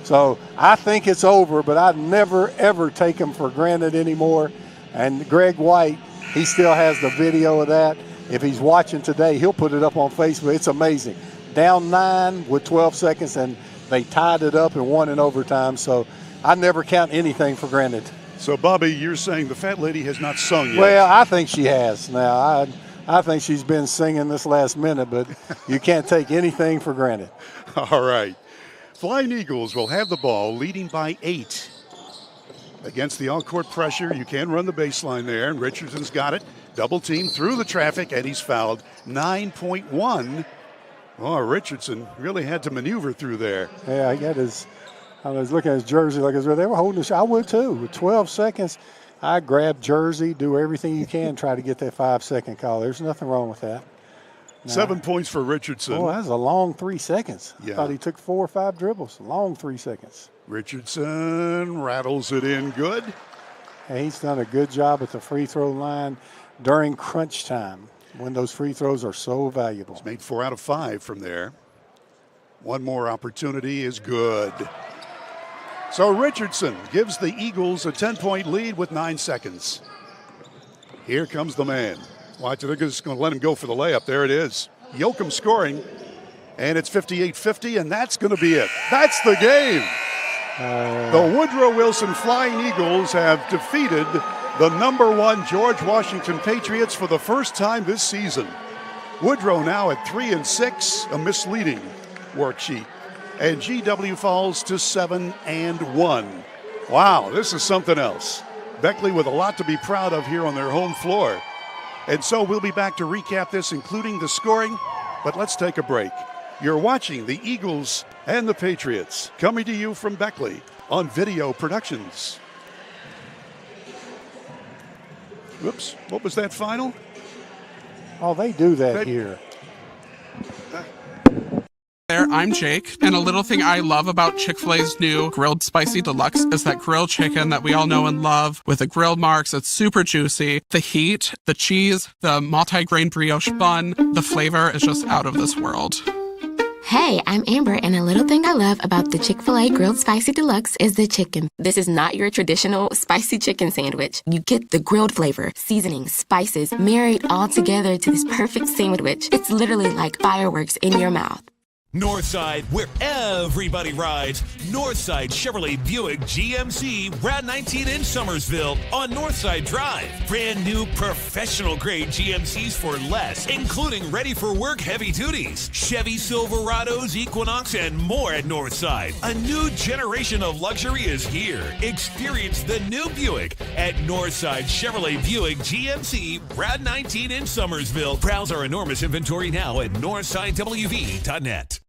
So I think it's over, but I'd never, ever take them for granted anymore. And Greg White, he still has the video of that. If he's watching today, he'll put it up on Facebook. It's amazing. Down 9 with 12 seconds, and they tied it up and won in overtime. So I never count anything for granted. So, Bobby, you're saying the fat lady has not sung yet? Well, I think she has. Now, I think she's been singing this last minute, but you can't take anything for granted. All right. Flying Eagles will have the ball, leading by 8. Against the on-court pressure, you can run the baseline there, and Richardson's got it. Double team through the traffic, and he's fouled. 9.1. Oh, Richardson really had to maneuver through there. Yeah, I was looking at his jersey like they were holding the shot. I would too. With 12 seconds, I grab jersey, do everything you can, try to get that 5-second call. There's nothing wrong with that. Now, 7 points for Richardson. Oh, that was a long 3 seconds. Yeah. I thought he took 4 or 5 dribbles. Long 3 seconds. Richardson rattles it in good. And he's done a good job at the free throw line during crunch time when those free throws are so valuable. He's made 4 out of 5 from there. One more opportunity is good. So Richardson gives the Eagles a 10-point lead with 9 seconds. Here comes the man. Watch it, they're just going to let him go for the layup. There it is. Yoakum scoring, and it's 58-50, and that's going to be it. That's the game. The Woodrow Wilson Flying Eagles have defeated the #1 George Washington Patriots for the first time this season. Woodrow now at 3-6, a misleading worksheet. And GW falls to 7-1. Wow, this is something else. Beckley with a lot to be proud of here on their home floor. And so we'll be back to recap this, including the scoring, but let's take a break. You're watching the Eagles and the Patriots, coming to you from Beckley on Video Productions. Whoops, what was that final? Oh, they do that here. I'm Jake, and a little thing I love about Chick-fil-A's new Grilled Spicy Deluxe is that grilled chicken that we all know and love with the grilled marks. It's super juicy. The heat, the cheese, the multi-grain brioche bun, the flavor is just out of this world. Hey, I'm Amber, and a little thing I love about the Chick-fil-A Grilled Spicy Deluxe is the chicken. This is not your traditional spicy chicken sandwich. You get the grilled flavor, seasoning, spices, married all together to this perfect sandwich. It's literally like fireworks in your mouth. Northside, where everybody rides. Northside Chevrolet Buick GMC, Route 19 in Somersville on Northside Drive. Brand new professional grade GMCs for less, including ready for work heavy duties, Chevy Silverados, Equinox, and more at Northside. A new generation of luxury is here. Experience the new Buick at Northside Chevrolet Buick GMC, Route 19 in Somersville. Browse our enormous inventory now at northsidewv.net.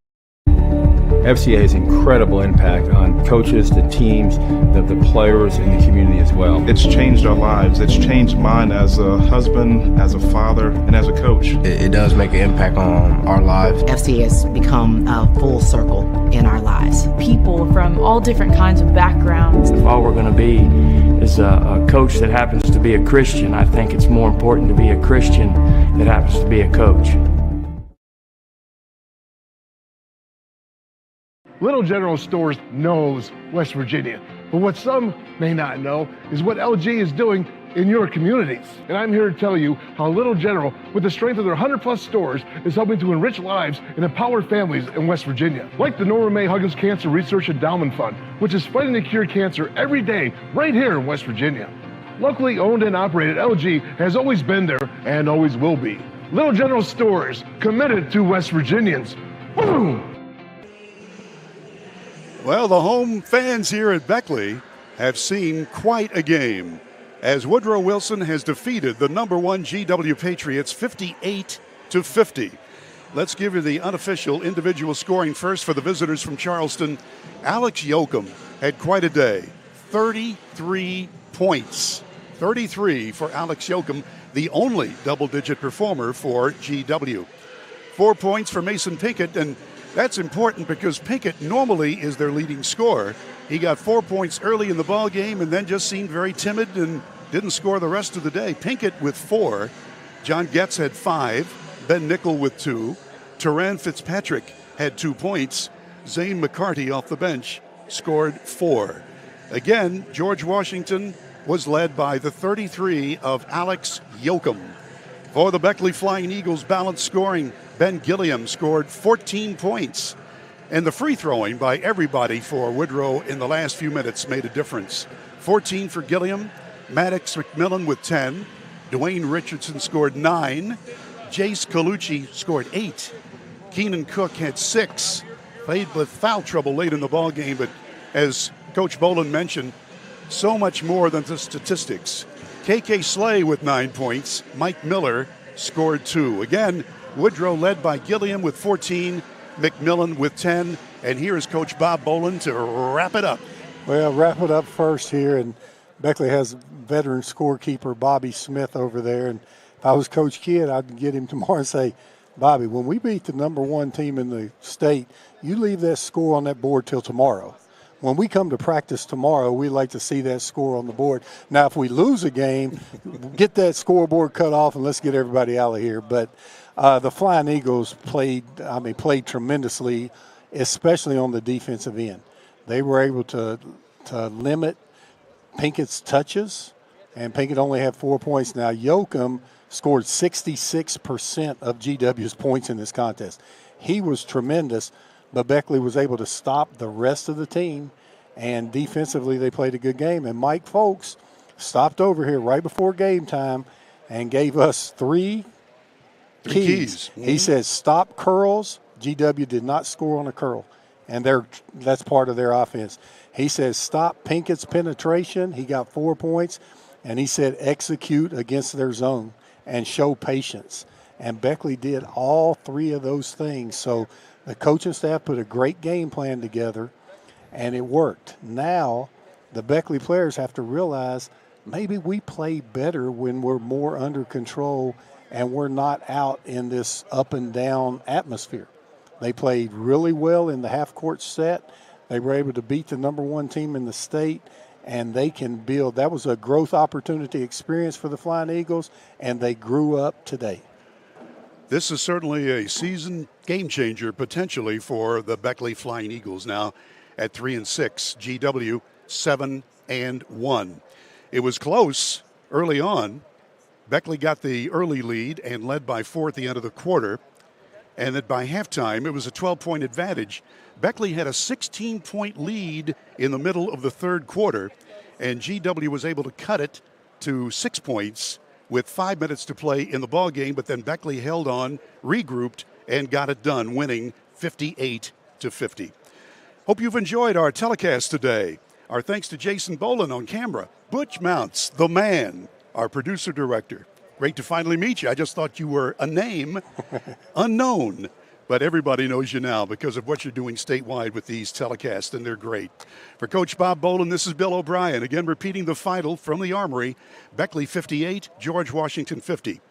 FCA has incredible impact on coaches, the teams, the players, and the community as well. It's changed our lives. It's changed mine as a husband, as a father, and as a coach. It does make an impact on our lives. FCA has become a full circle in our lives. People from all different kinds of backgrounds. If all we're going to be is a coach that happens to be a Christian, I think it's more important to be a Christian that happens to be a coach. Little General Stores knows West Virginia, but what some may not know is what LG is doing in your communities. And I'm here to tell you how Little General, with the strength of their 100+ stores, is helping to enrich lives and empower families in West Virginia. Like the Norma May Huggins Cancer Research Endowment Fund, which is fighting to cure cancer every day right here in West Virginia. Locally owned and operated, LG has always been there and always will be. Little General Stores, committed to West Virginians. Boom! Well, the home fans here at Beckley have seen quite a game as Woodrow Wilson has defeated the number 1 GW Patriots 58-50. Let's give you the unofficial individual scoring first for the visitors from Charleston. Alex Yoakum had quite a day. 33 points. 33 for Alex Yoakum, the only double-digit performer for GW. 4 points for Mason Pinkett, and that's important because Pinkett normally is their leading scorer. He got 4 points early in the ball game and then just seemed very timid and didn't score the rest of the day. Pinkett with 4. John Getz had 5. Ben Nickel with 2. Teran Fitzpatrick had 2 points. Zane McCarty off the bench scored 4. Again, George Washington was led by the 33 of Alex Yoakum. For the Beckley Flying Eagles, balanced scoring, Ben Gilliam scored 14 points. And the free throwing by everybody for Woodrow in the last few minutes made a difference. 14 for Gilliam, Maddox McMillan with 10, Dwayne Richardson scored 9, Jace Colucci scored 8, Keenan Cook had 6, played with foul trouble late in the ball game, but as Coach Bolin mentioned, so much more than the statistics. KK Slay with 9 points, Mike Miller scored 2. Again, Woodrow led by Gilliam with 14, McMillan with 10, and here is Coach Bob Bolin to wrap it up. Well, wrap it up first here, and Beckley has veteran scorekeeper Bobby Smith over there, and if I was Coach Kidd, I'd get him tomorrow and say, Bobby, when we beat the number 1 team in the state, you leave that score on that board till tomorrow. When we come to practice tomorrow, we like to see that score on the board. Now, if we lose a game, get that scoreboard cut off and let's get everybody out of here. But the Flying Eagles played tremendously, especially on the defensive end. They were able to limit Pinkett's touches, and Pinkett only had 4 points. Now, Yoakum scored 66% of GW's points in this contest. He was tremendous, but Beckley was able to stop the rest of the team, and defensively they played a good game. And Mike Folks stopped over here right before game time and gave us three keys. Mm-hmm. He says stop curls. GW did not score on a curl, and that's part of their offense. He says stop Pinkett's penetration. He got 4 points, and he said execute against their zone and show patience. And Beckley did all 3 of those things. So the coaching staff put a great game plan together, and it worked. Now the Beckley players have to realize maybe we play better when we're more under control and we're not out in this up and down atmosphere. They played really well in the half-court set. They were able to beat the number 1 team in the state, and they can build. That was a growth opportunity experience for the Flying Eagles, and they grew up today. This is certainly a season game changer potentially for the Beckley Flying Eagles now at 3-6, GW 7-1. It was close early on. Beckley got the early lead and led by 4 at the end of the quarter. And that by halftime, it was a 12-point advantage. Beckley had a 16-point lead in the middle of the third quarter, and GW was able to cut it to 6 points with 5 minutes to play in the ball game, but then Beckley held on, regrouped, and got it done, winning 58-50. Hope you've enjoyed our telecast today. Our thanks to Jason Bolin on camera, Butch Mounts, the man, our producer-director. Great to finally meet you. I just thought you were a name unknown, but everybody knows you now because of what you're doing statewide with these telecasts, and they're great. For Coach Bob Bolin, this is Bill O'Brien, again repeating the final from the Armory, Beckley 58, George Washington 50.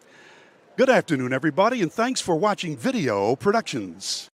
Good afternoon, everybody, and thanks for watching Video Productions.